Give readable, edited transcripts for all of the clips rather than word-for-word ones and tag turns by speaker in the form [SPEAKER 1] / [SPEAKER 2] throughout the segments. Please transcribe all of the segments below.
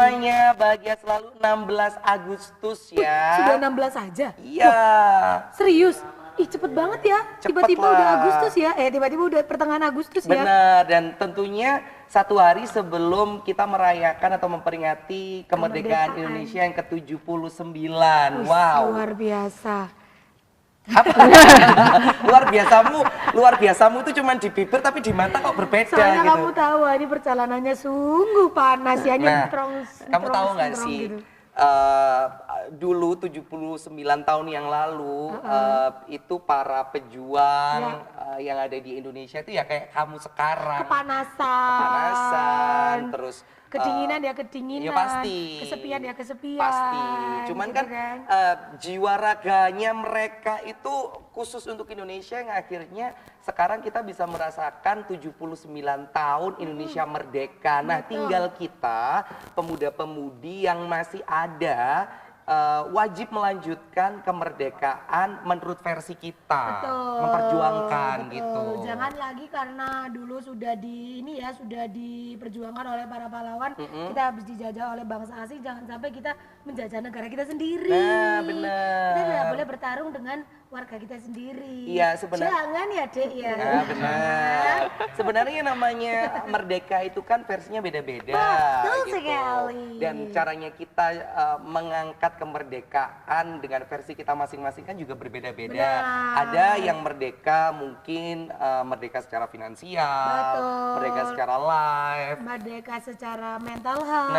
[SPEAKER 1] semuanya, bahagia selalu 16 Agustus ya.
[SPEAKER 2] Sudah 16 aja?
[SPEAKER 1] Iya.
[SPEAKER 2] Serius? Ih cepet banget ya,
[SPEAKER 1] Cepet
[SPEAKER 2] tiba-tiba
[SPEAKER 1] lah.
[SPEAKER 2] udah Agustus ya, tiba-tiba udah pertengahan Agustus ya.
[SPEAKER 1] Benar, dan tentunya satu hari sebelum kita merayakan atau memperingati kemerdekaan Indonesia yang ke-79. Wow.
[SPEAKER 2] Luar biasa.
[SPEAKER 1] Apa? luar biasamu itu cuma di bibir tapi di mata kok berbeda
[SPEAKER 2] Soalnya
[SPEAKER 1] gitu.
[SPEAKER 2] kamu tahu ini perjalanannya sungguh panas ya, nyentrong.
[SPEAKER 1] Kamu tahu nggak sih?
[SPEAKER 2] Gitu.
[SPEAKER 1] Dulu 79 tahun yang lalu itu para pejuang yang ada di Indonesia itu ya kayak kamu sekarang.
[SPEAKER 2] Kepanasan.
[SPEAKER 1] Terus
[SPEAKER 2] kedinginan ya kedinginan.
[SPEAKER 1] Ya pasti.
[SPEAKER 2] Kesepian ya kesepian.
[SPEAKER 1] Pasti. Cuman
[SPEAKER 2] gitu
[SPEAKER 1] kan, jiwa raganya mereka itu khusus untuk Indonesia yang akhirnya sekarang kita bisa merasakan 79 tahun Indonesia merdeka. Nah, tinggal kita pemuda-pemudi yang masih ada wajib melanjutkan kemerdekaan menurut versi kita, memperjuangkan gitu.
[SPEAKER 2] Jangan lagi karena dulu sudah sudah diperjuangkan oleh para pahlawan, kita habis dijajah oleh bangsa asing, jangan sampai kita menjajah negara kita sendiri.
[SPEAKER 1] Nah, benar.
[SPEAKER 2] Kita tidak boleh bertarung dengan warga kita sendiri.
[SPEAKER 1] Iya, sebenarnya.
[SPEAKER 2] Jangan ya, Dek ya.
[SPEAKER 1] Nah, benar. Sebenarnya namanya merdeka itu kan versinya beda-beda.
[SPEAKER 2] Betul
[SPEAKER 1] gitu.
[SPEAKER 2] sekali.
[SPEAKER 1] Dan caranya kita mengangkat kemerdekaan dengan versi kita masing-masing kan juga berbeda-beda. Ada yang merdeka mungkin merdeka secara finansial, merdeka secara life,
[SPEAKER 2] merdeka secara mental health,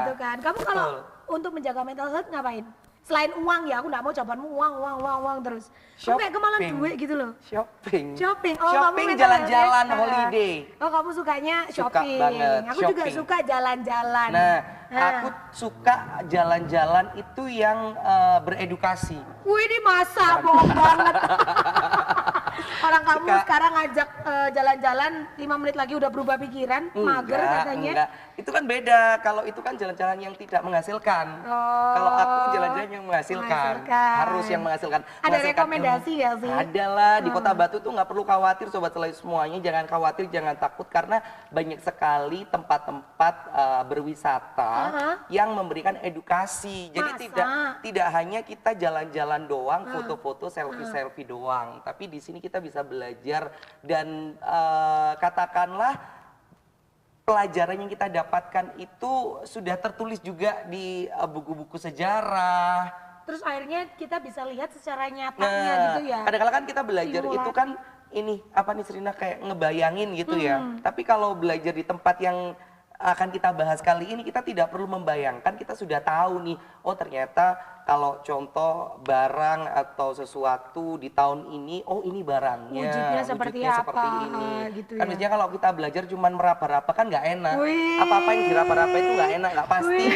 [SPEAKER 2] gitu kan. Kamu kalau untuk menjaga mental health ngapain? Selain uang ya, aku nggak mau jawabanmu uang terus. Kamu kayak kemalan duit gitu loh.
[SPEAKER 1] Shopping.
[SPEAKER 2] Oh,
[SPEAKER 1] shopping,
[SPEAKER 2] kamu
[SPEAKER 1] jalan-jalan, holiday.
[SPEAKER 2] Oh, kamu sukanya shopping.
[SPEAKER 1] Suka banget.
[SPEAKER 2] Aku juga suka jalan-jalan.
[SPEAKER 1] Nah, aku suka jalan-jalan itu yang beredukasi.
[SPEAKER 2] Wih, ini masa bohong banget. Orang kamu sekarang ngajak jalan-jalan 5 menit lagi udah berubah pikiran, mager katanya.
[SPEAKER 1] Enggak, itu kan beda. Kalau itu kan jalan-jalan yang tidak menghasilkan. Kalau aku jalan-jalan yang menghasilkan. Harus yang menghasilkan.
[SPEAKER 2] Ada rekomendasi nggak sih?
[SPEAKER 1] Ada lah, di Kota Batu tuh nggak perlu khawatir Sobat Selayu semuanya. Jangan khawatir, jangan takut karena banyak sekali tempat-tempat berwisata yang memberikan edukasi. Jadi tidak hanya kita jalan-jalan doang, foto-foto, selfie-selfie doang. Tapi di sini kita bisa belajar dan katakanlah pelajaran yang kita dapatkan itu sudah tertulis juga di buku-buku sejarah.
[SPEAKER 2] Terus akhirnya kita bisa lihat secara nyatanya gitu ya.
[SPEAKER 1] Kadang-kadang kan kita belajar itu kan ini apa nih Serina kayak ngebayangin gitu ya. Tapi kalau belajar di tempat yang akan kita bahas kali ini kita tidak perlu membayangkan, kita sudah tahu nih, oh ternyata kalau contoh barang atau sesuatu di tahun ini, oh ini barangnya,
[SPEAKER 2] wujudnya seperti
[SPEAKER 1] ini.
[SPEAKER 2] Gitu
[SPEAKER 1] kan biasanya kalau kita belajar cuman meraba-raba kan nggak enak. Apa-apa yang diraba-raba itu nggak enak, nggak pasti.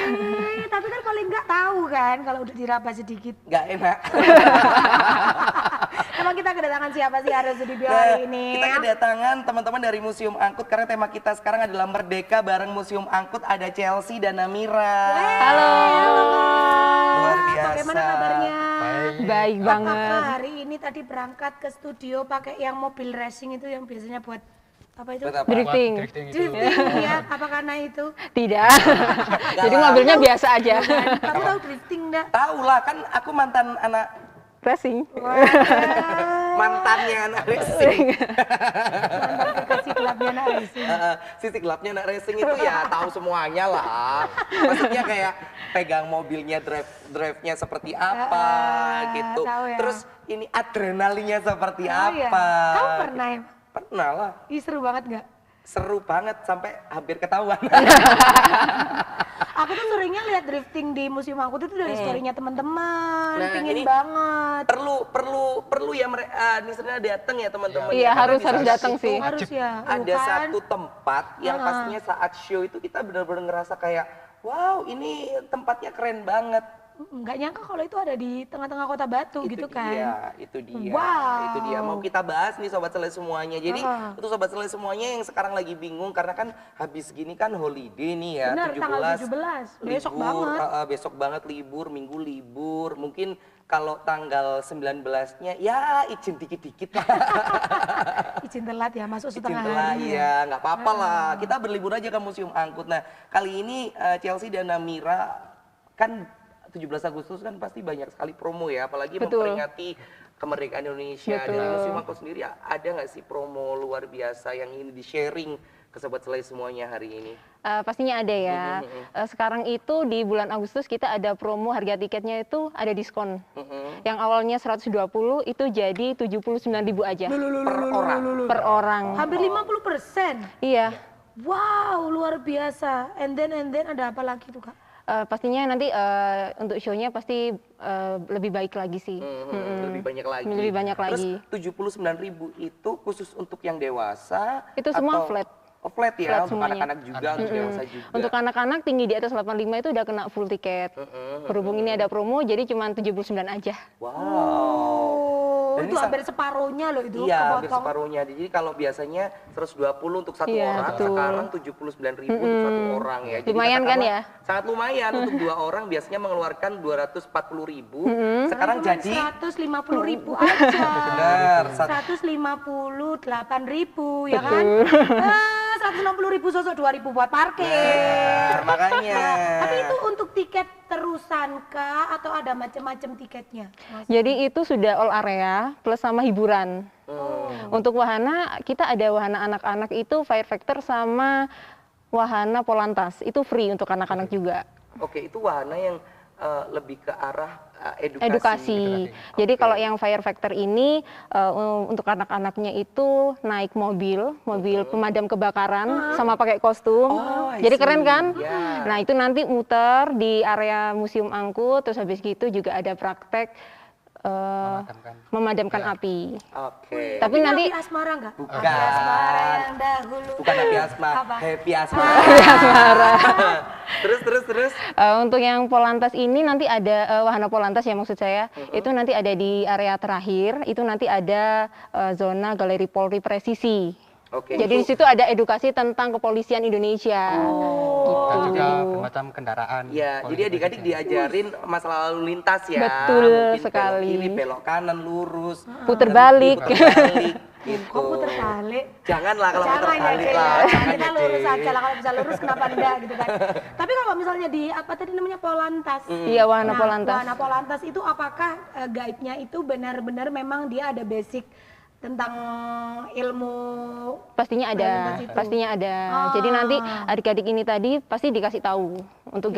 [SPEAKER 2] Tapi kan paling nggak tahu kan kalau udah diraba sedikit.
[SPEAKER 1] Nggak enak.
[SPEAKER 2] Emang kita kedatangan siapa sih Aryo Sudibyo hari ini?
[SPEAKER 1] Kita kedatangan teman-teman dari Museum Angkut karena tema kita sekarang adalah Merdeka bareng Museum Angkut. Ada Chelsea dan Namira.
[SPEAKER 2] Halo.
[SPEAKER 1] Luar biasa.
[SPEAKER 2] Bagaimana kabarnya?
[SPEAKER 3] Baik banget.
[SPEAKER 2] Apakah hari ini tadi berangkat ke studio pakai yang mobil racing itu yang biasanya buat apa itu?
[SPEAKER 3] Drifting.
[SPEAKER 2] Drifting ya, apa karena itu?
[SPEAKER 3] Tidak. Jadi mobilnya biasa aja.
[SPEAKER 2] Kamu tahu drifting enggak?
[SPEAKER 1] Tahu lah, kan aku mantan anak
[SPEAKER 3] Racing.
[SPEAKER 1] mantannya anak racing.
[SPEAKER 2] Kasih gelapnya anak racing.
[SPEAKER 1] Sisi gelapnya anak racing itu ya tahu semuanya lah. Maksudnya kayak pegang mobilnya drive-nya seperti apa gitu.
[SPEAKER 2] Ya.
[SPEAKER 1] Terus ini adrenalinnya seperti apa.
[SPEAKER 2] Ya? Kamu pernah ya?
[SPEAKER 1] Pernah lah.
[SPEAKER 2] Ih, seru banget nggak?
[SPEAKER 1] Seru banget sampai hampir ketahuan.
[SPEAKER 2] Aku tuh seringnya lihat drifting di Museum Angkut itu dari story-nya teman-teman.
[SPEAKER 1] Nah,
[SPEAKER 2] pingin
[SPEAKER 1] ini
[SPEAKER 2] banget.
[SPEAKER 1] Perlu ya Nisrina datang ya teman-teman.
[SPEAKER 3] Iya, harus datang sih.
[SPEAKER 2] Harus ya.
[SPEAKER 1] Ada satu tempat yang pastinya saat show itu kita benar-benar ngerasa kayak wow, ini tempatnya keren banget.
[SPEAKER 2] nggak nyangka kalau itu ada di tengah-tengah kota Batu gitu kan.
[SPEAKER 1] Itu dia.
[SPEAKER 2] Wow.
[SPEAKER 1] Itu dia. Mau kita bahas nih Sobat Selai semuanya. Jadi untuk Sobat Selai semuanya yang sekarang lagi bingung karena kan habis gini kan holiday nih ya.
[SPEAKER 2] Benar, tanggal 17. Besok
[SPEAKER 1] libur,
[SPEAKER 2] banget.
[SPEAKER 1] Besok banget libur, Minggu libur. Mungkin kalau tanggal 19-nya ya izin dikit-dikit lah.
[SPEAKER 2] Izin telat ya, masuk
[SPEAKER 1] Izin
[SPEAKER 2] setengah
[SPEAKER 1] telat
[SPEAKER 2] hari
[SPEAKER 1] ya, nggak apa-apa lah. Kita berlibur aja ke Museum Angkut. Nah, kali ini Chelsea dan Namira kan 17 Agustus kan pasti banyak sekali promo ya, apalagi
[SPEAKER 3] Betul.
[SPEAKER 1] memperingati kemerdekaan Indonesia.
[SPEAKER 3] Betul.
[SPEAKER 1] Dari Museum Angkut sendiri ada nggak sih promo luar biasa yang ingin di-sharing ke Sobat Selai semuanya hari ini?
[SPEAKER 3] Pastinya ada ya. Sekarang itu di bulan Agustus kita ada promo harga tiketnya itu ada diskon. Yang awalnya 120 itu jadi 79.000 aja
[SPEAKER 1] Per orang.
[SPEAKER 3] per orang.
[SPEAKER 2] Hampir 50%.
[SPEAKER 3] Iya.
[SPEAKER 2] Wow, luar biasa. And then ada apa lagi tuh, Kak?
[SPEAKER 3] Pastinya nanti untuk show-nya pasti lebih baik lagi sih.
[SPEAKER 1] Lebih banyak lagi.
[SPEAKER 3] Lebih banyak lagi.
[SPEAKER 1] Terus 79.000 itu khusus untuk yang dewasa?
[SPEAKER 3] Itu semua flat.
[SPEAKER 1] Oh, flat ya,
[SPEAKER 3] Flat
[SPEAKER 1] untuk
[SPEAKER 3] semuanya.
[SPEAKER 1] anak-anak juga, untuk dewasa juga.
[SPEAKER 3] Untuk anak-anak tinggi di atas 85 itu udah kena full tiket. Berhubung ini ada promo jadi cuma 79 aja.
[SPEAKER 1] Wow.
[SPEAKER 2] Oh,
[SPEAKER 1] Dan
[SPEAKER 2] itu
[SPEAKER 1] ini
[SPEAKER 2] hampir separuhnya loh itu.
[SPEAKER 1] Iya, hampir
[SPEAKER 2] kepotong.
[SPEAKER 1] separuhnya. Jadi kalau biasanya 120 untuk satu
[SPEAKER 3] Iya,
[SPEAKER 1] orang,
[SPEAKER 3] betul.
[SPEAKER 1] sekarang 79.000 untuk satu orang ya. Jadi
[SPEAKER 3] Lumayan kan
[SPEAKER 1] katakanlah
[SPEAKER 3] ya?
[SPEAKER 1] Sangat lumayan untuk 2 orang biasanya mengeluarkan 240.000. Sekarang
[SPEAKER 2] Cuma
[SPEAKER 1] jadi
[SPEAKER 2] 150.000 aja.
[SPEAKER 1] benar.
[SPEAKER 2] 158.000 ya kan? 160.000 sosok 2.000 buat parkir.
[SPEAKER 1] Benar, makanya.
[SPEAKER 2] Tapi itu untuk tiket terusan kah atau ada macam-macam tiketnya? Mas?
[SPEAKER 3] Jadi itu sudah all area plus sama hiburan. Untuk wahana kita ada wahana anak-anak itu Fire Factor sama wahana Polantas. Itu free untuk anak-anak juga.
[SPEAKER 1] Oke, itu wahana yang lebih ke arah
[SPEAKER 3] Edukasi. Jadi kalau yang Fire Factor ini untuk anak-anaknya itu naik mobil pemadam kebakaran sama pakai kostum.
[SPEAKER 1] Oh, I
[SPEAKER 3] Jadi
[SPEAKER 1] see.
[SPEAKER 3] keren kan?
[SPEAKER 1] Yeah.
[SPEAKER 3] Nah, itu nanti muter di area Museum Angkut, terus habis gitu juga ada praktek memadamkan api.
[SPEAKER 1] Oke.
[SPEAKER 3] Tapi
[SPEAKER 2] Ini
[SPEAKER 3] nanti
[SPEAKER 2] Api Asmara enggak?
[SPEAKER 1] Bukan.
[SPEAKER 2] Api Asmara yang dahulu.
[SPEAKER 1] Bukan Happy Asma,
[SPEAKER 2] Apa?
[SPEAKER 1] Happy Asmara. terus.
[SPEAKER 3] untuk yang Polantas ini nanti ada wahana Polantas ya maksud saya. Itu nanti ada di area terakhir, itu nanti ada zona Galeri Polri Presisi.
[SPEAKER 1] Oke.
[SPEAKER 3] Jadi di situ ada edukasi tentang kepolisian Indonesia.
[SPEAKER 4] Dan juga bermacam kendaraan.
[SPEAKER 1] Ya, jadi adik-adik diajarin masalah lalu lintas ya.
[SPEAKER 3] Betul
[SPEAKER 1] Mungkin
[SPEAKER 3] sekali.
[SPEAKER 1] Belok kiri, belok kanan, lurus.
[SPEAKER 3] Puter
[SPEAKER 1] berhenti,
[SPEAKER 3] balik.
[SPEAKER 1] puter balik, gitu.
[SPEAKER 2] Kok puter balik?
[SPEAKER 1] Janganlah kalau puter
[SPEAKER 2] Jangan ya,
[SPEAKER 1] balik
[SPEAKER 2] Cek,
[SPEAKER 1] lah.
[SPEAKER 2] ya.
[SPEAKER 1] Jangan
[SPEAKER 2] Kita
[SPEAKER 1] ya,
[SPEAKER 2] lurus
[SPEAKER 1] Cek.
[SPEAKER 2] aja lah, kalau bisa lurus kenapa enggak gitu kan. Tapi kalau misalnya di apa tadi namanya Polantas.
[SPEAKER 3] Iya, wahana
[SPEAKER 2] Nah,
[SPEAKER 3] Polantas.
[SPEAKER 2] wahana Polantas itu apakah guide-nya itu benar-benar memang dia ada basic tentang ilmu
[SPEAKER 3] Pastinya ada,
[SPEAKER 2] Polantas itu?
[SPEAKER 3] pastinya ada.
[SPEAKER 2] Ah.
[SPEAKER 3] Jadi nanti adik-adik ini tadi pasti dikasih tahu untuk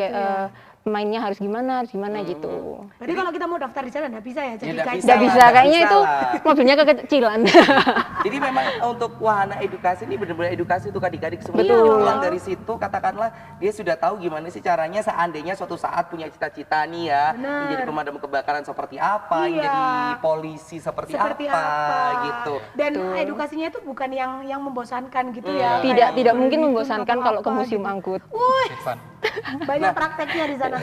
[SPEAKER 3] pemainnya harus gimana gitu.
[SPEAKER 2] Berarti kalau kita mau daftar di sana nggak bisa ya jadi
[SPEAKER 1] nggak
[SPEAKER 2] guide.
[SPEAKER 1] bisa.
[SPEAKER 3] Nggak
[SPEAKER 1] lah,
[SPEAKER 3] bisa,
[SPEAKER 1] nggak
[SPEAKER 3] kayaknya
[SPEAKER 1] bisa
[SPEAKER 3] itu
[SPEAKER 1] lah.
[SPEAKER 3] mobilnya kekecilan.
[SPEAKER 1] Jadi memang untuk wahana edukasi ini benar-benar edukasi untuk adik-adik semua.
[SPEAKER 3] Betul.
[SPEAKER 1] Jadi pulang dari situ katakanlah dia sudah tahu gimana sih caranya seandainya suatu saat punya cita-cita nih ya
[SPEAKER 2] Benar.
[SPEAKER 1] menjadi pemadam kebakaran seperti apa,
[SPEAKER 2] Iya.
[SPEAKER 1] menjadi polisi seperti apa gitu.
[SPEAKER 2] Dan edukasinya itu bukan yang membosankan gitu ya.
[SPEAKER 3] Tidak
[SPEAKER 2] kayak
[SPEAKER 3] mungkin
[SPEAKER 2] berhitung
[SPEAKER 3] membosankan
[SPEAKER 2] atau
[SPEAKER 3] kalau ke
[SPEAKER 2] apa
[SPEAKER 3] museum
[SPEAKER 2] gitu.
[SPEAKER 3] angkut.
[SPEAKER 2] Wih,
[SPEAKER 4] Fun.
[SPEAKER 2] banyak prakteknya di sana.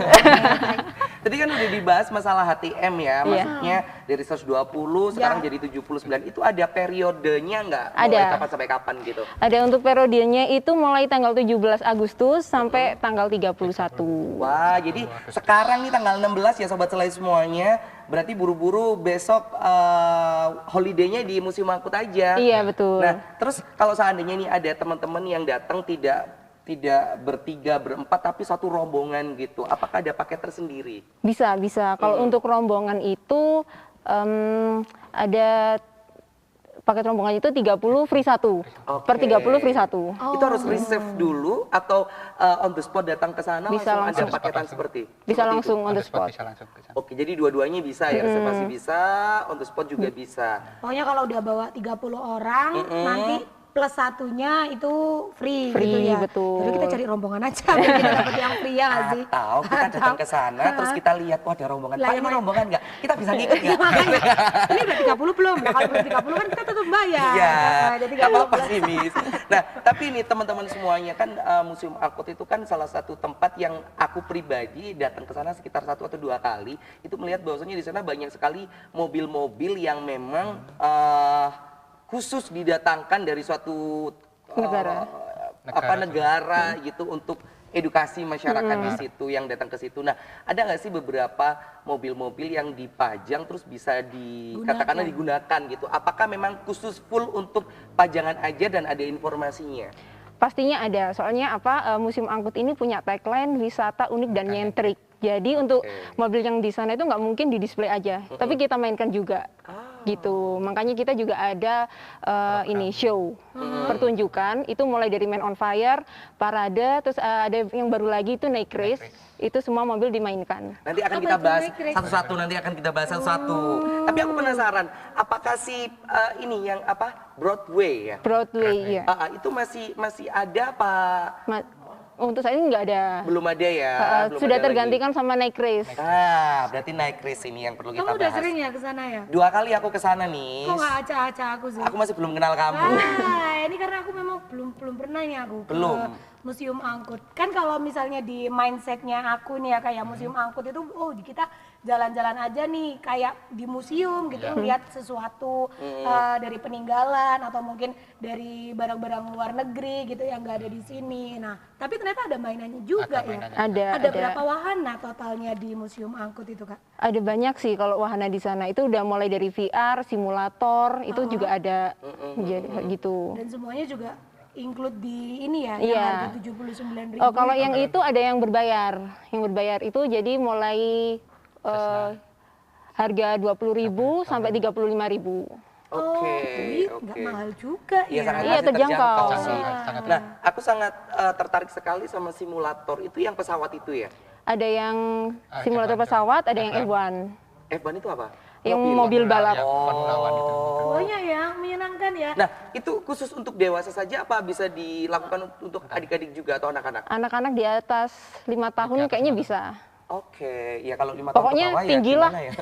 [SPEAKER 1] Tadi kan udah dibahas masalah HTM ya,
[SPEAKER 3] Iya.
[SPEAKER 1] maksudnya dari 120 sekarang
[SPEAKER 2] Ya.
[SPEAKER 1] jadi 79. Itu ada periodenya nggak?
[SPEAKER 3] Ada.
[SPEAKER 1] Mulai kapan sampai kapan gitu?
[SPEAKER 3] Ada untuk periodenya itu mulai tanggal 17 Agustus sampai tanggal 31.
[SPEAKER 1] Wah, jadi sekarang nih tanggal 16 ya Sobat Selai semuanya. Berarti buru-buru besok holiday-nya di Museum Angkut aja.
[SPEAKER 3] Iya, betul.
[SPEAKER 1] Nah, terus kalau seandainya nih ada teman-teman yang datang tidak bertiga, berempat, tapi satu rombongan gitu. Apakah ada paket tersendiri?
[SPEAKER 3] Bisa. Kalau untuk rombongan itu ada paket rombongan itu 30 free 1. Per 30 free 1.
[SPEAKER 1] Itu harus reserve dulu atau on the spot datang ke sana
[SPEAKER 3] Bisa
[SPEAKER 1] langsung ada
[SPEAKER 3] langsung.
[SPEAKER 1] paketan seperti?
[SPEAKER 3] Bisa
[SPEAKER 1] seperti
[SPEAKER 3] langsung
[SPEAKER 1] itu?
[SPEAKER 3] on the spot.
[SPEAKER 4] Bisa langsung ke sana.
[SPEAKER 1] Oke, jadi dua-duanya bisa ya, reservasi bisa, on the spot juga bisa.
[SPEAKER 2] Pokoknya kalau udah bawa 30 orang, nanti plus satunya itu free,
[SPEAKER 3] Free,
[SPEAKER 2] gitu ya.
[SPEAKER 3] betul.
[SPEAKER 2] Jadi kita cari rombongan aja biar kita dapat yang free ya nggak sih?
[SPEAKER 1] Atau kita datang ke sana terus kita lihat wah ada rombongan.
[SPEAKER 2] Lah,
[SPEAKER 1] Pak ini
[SPEAKER 2] emang-
[SPEAKER 1] rombongan nggak? Kita bisa ngikut nggak?
[SPEAKER 2] Makanya, ini udah 30 belum? Nah, kalau belum 30 kan kita tetap bayar.
[SPEAKER 1] Iya,
[SPEAKER 2] Nah, jadi
[SPEAKER 1] nggak apa-apa
[SPEAKER 2] 30
[SPEAKER 1] sih Miss. Nah, tapi ini teman-teman semuanya kan Museum Angkut itu kan salah satu tempat yang aku pribadi datang ke sana sekitar 1 atau 2 kali, itu melihat bahwasanya di sana banyak sekali mobil-mobil yang memang khusus didatangkan dari suatu negara gitu untuk edukasi masyarakat di situ yang datang ke situ. Nah, ada nggak sih beberapa mobil-mobil yang dipajang terus bisa katakanlah digunakan gitu? Apakah memang khusus full untuk pajangan aja dan ada informasinya?
[SPEAKER 3] Pastinya ada, soalnya Museum Angkut ini punya tagline wisata unik dan nyentrik. Jadi untuk mobil yang di sana itu nggak mungkin di display aja, tapi kita mainkan juga. Gitu, makanya kita juga ada ini show pertunjukan itu mulai dari Man on Fire, parade, terus ada yang baru lagi itu Night Race, itu semua mobil dimainkan.
[SPEAKER 1] Nanti akan kita bahas satu-satu, nanti akan kita bahas satu-satu. Tapi aku penasaran, apakah si ini yang Broadway ya?
[SPEAKER 3] Broadway, iya.
[SPEAKER 1] Itu masih ada apa?
[SPEAKER 3] Untuk saat ini nggak ada.
[SPEAKER 1] Belum ada ya? Belum
[SPEAKER 3] Sudah
[SPEAKER 1] ada
[SPEAKER 3] tergantikan sama Night Race.
[SPEAKER 1] Berarti Night Race ini yang perlu kita
[SPEAKER 2] Kamu udah
[SPEAKER 1] bahas.
[SPEAKER 2] sering ya ke sana ya?
[SPEAKER 1] 2 kali aku ke sana nih.
[SPEAKER 2] Kok nggak acak-acak aku sih?
[SPEAKER 1] Aku masih belum kenal kamu.
[SPEAKER 2] Ini karena aku memang belum pernah nih aku ke
[SPEAKER 1] Belum.
[SPEAKER 2] Museum Angkut. Kan kalau misalnya di mindsetnya aku nih ya kayak Museum Angkut itu, kita jalan-jalan aja nih kayak di museum gitu, melihat sesuatu dari peninggalan atau mungkin dari barang-barang luar negeri gitu yang nggak ada di sini. Nah, tapi ternyata ada mainannya juga ya. Ada berapa wahana totalnya di Museum Angkut itu, Kak?
[SPEAKER 3] Ada banyak sih kalau wahana di sana. Itu udah mulai dari VR, simulator, itu juga ada. Jadi gitu.
[SPEAKER 2] Dan semuanya juga include di ini ya, yang
[SPEAKER 3] Iya.
[SPEAKER 2] harga 79.000.
[SPEAKER 3] Oh, kalau yang itu ada yang berbayar. Yang berbayar itu jadi mulai harga 20.000 sampai 35.000.
[SPEAKER 1] Oke.
[SPEAKER 2] Nggak mahal juga
[SPEAKER 1] Iya,
[SPEAKER 2] ya.
[SPEAKER 1] sangat
[SPEAKER 3] Iya,
[SPEAKER 1] masih
[SPEAKER 3] terjangkau.
[SPEAKER 4] Sangat
[SPEAKER 1] Nah, aku sangat tertarik sekali sama simulator itu yang pesawat itu ya.
[SPEAKER 3] Ada yang simulator pesawat, ada yang F1.
[SPEAKER 1] F1 itu apa?
[SPEAKER 3] Yang mobil balap.
[SPEAKER 4] Ya, Formula One itu.
[SPEAKER 2] Banyak ya, menyenangkan ya.
[SPEAKER 1] Nah, itu khusus untuk dewasa saja apa bisa dilakukan untuk adik-adik juga atau anak-anak?
[SPEAKER 3] Anak-anak di atas 5 tahun kayaknya bisa.
[SPEAKER 1] Oke, ya kalau 5 tahun
[SPEAKER 3] Pokoknya
[SPEAKER 1] ke bawah ya
[SPEAKER 3] tinggi lah.
[SPEAKER 1] gimana ya?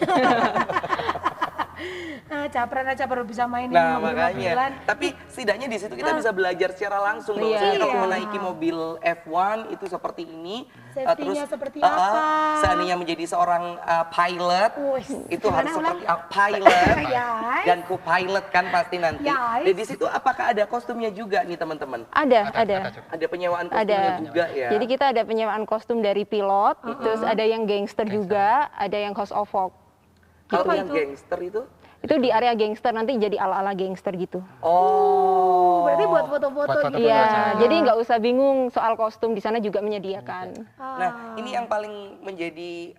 [SPEAKER 2] Capran aja baru bisa main ini
[SPEAKER 1] Nah,
[SPEAKER 2] mobil-mobilan.
[SPEAKER 1] makanya. Tapi setidaknya di situ kita bisa belajar secara langsung.
[SPEAKER 3] Iya.
[SPEAKER 1] Bahwasanya kalau
[SPEAKER 2] Iya.
[SPEAKER 1] menaiki mobil F1 itu seperti ini.
[SPEAKER 2] Safety-nya seperti apa.
[SPEAKER 1] Seandainya menjadi seorang pilot,
[SPEAKER 2] Wih,
[SPEAKER 1] itu
[SPEAKER 2] gimana
[SPEAKER 1] harus
[SPEAKER 2] ulang?
[SPEAKER 1] seperti pilot
[SPEAKER 2] Ya.
[SPEAKER 1] dan co-pilot kan pasti nanti.
[SPEAKER 2] Ya.
[SPEAKER 1] Dan di situ apakah ada kostumnya juga nih teman-teman?
[SPEAKER 3] Ada.
[SPEAKER 1] Ada penyewaan kostumnya
[SPEAKER 3] Ada.
[SPEAKER 1] juga ya?
[SPEAKER 3] Jadi kita ada penyewaan kostum dari pilot, terus ada yang gangster juga, ada yang house of folk.
[SPEAKER 1] Kalau
[SPEAKER 2] Apa
[SPEAKER 1] yang
[SPEAKER 2] itu?
[SPEAKER 1] gangster itu?
[SPEAKER 3] Itu di area gangster nanti jadi ala-ala gangster gitu.
[SPEAKER 1] Oh.
[SPEAKER 2] Berarti buat foto-foto
[SPEAKER 4] Buat foto-foto
[SPEAKER 2] gitu.
[SPEAKER 3] Iya,
[SPEAKER 4] aja.
[SPEAKER 3] jadi nggak usah bingung soal kostum, di sana juga menyediakan.
[SPEAKER 1] Nah, ini yang paling menjadi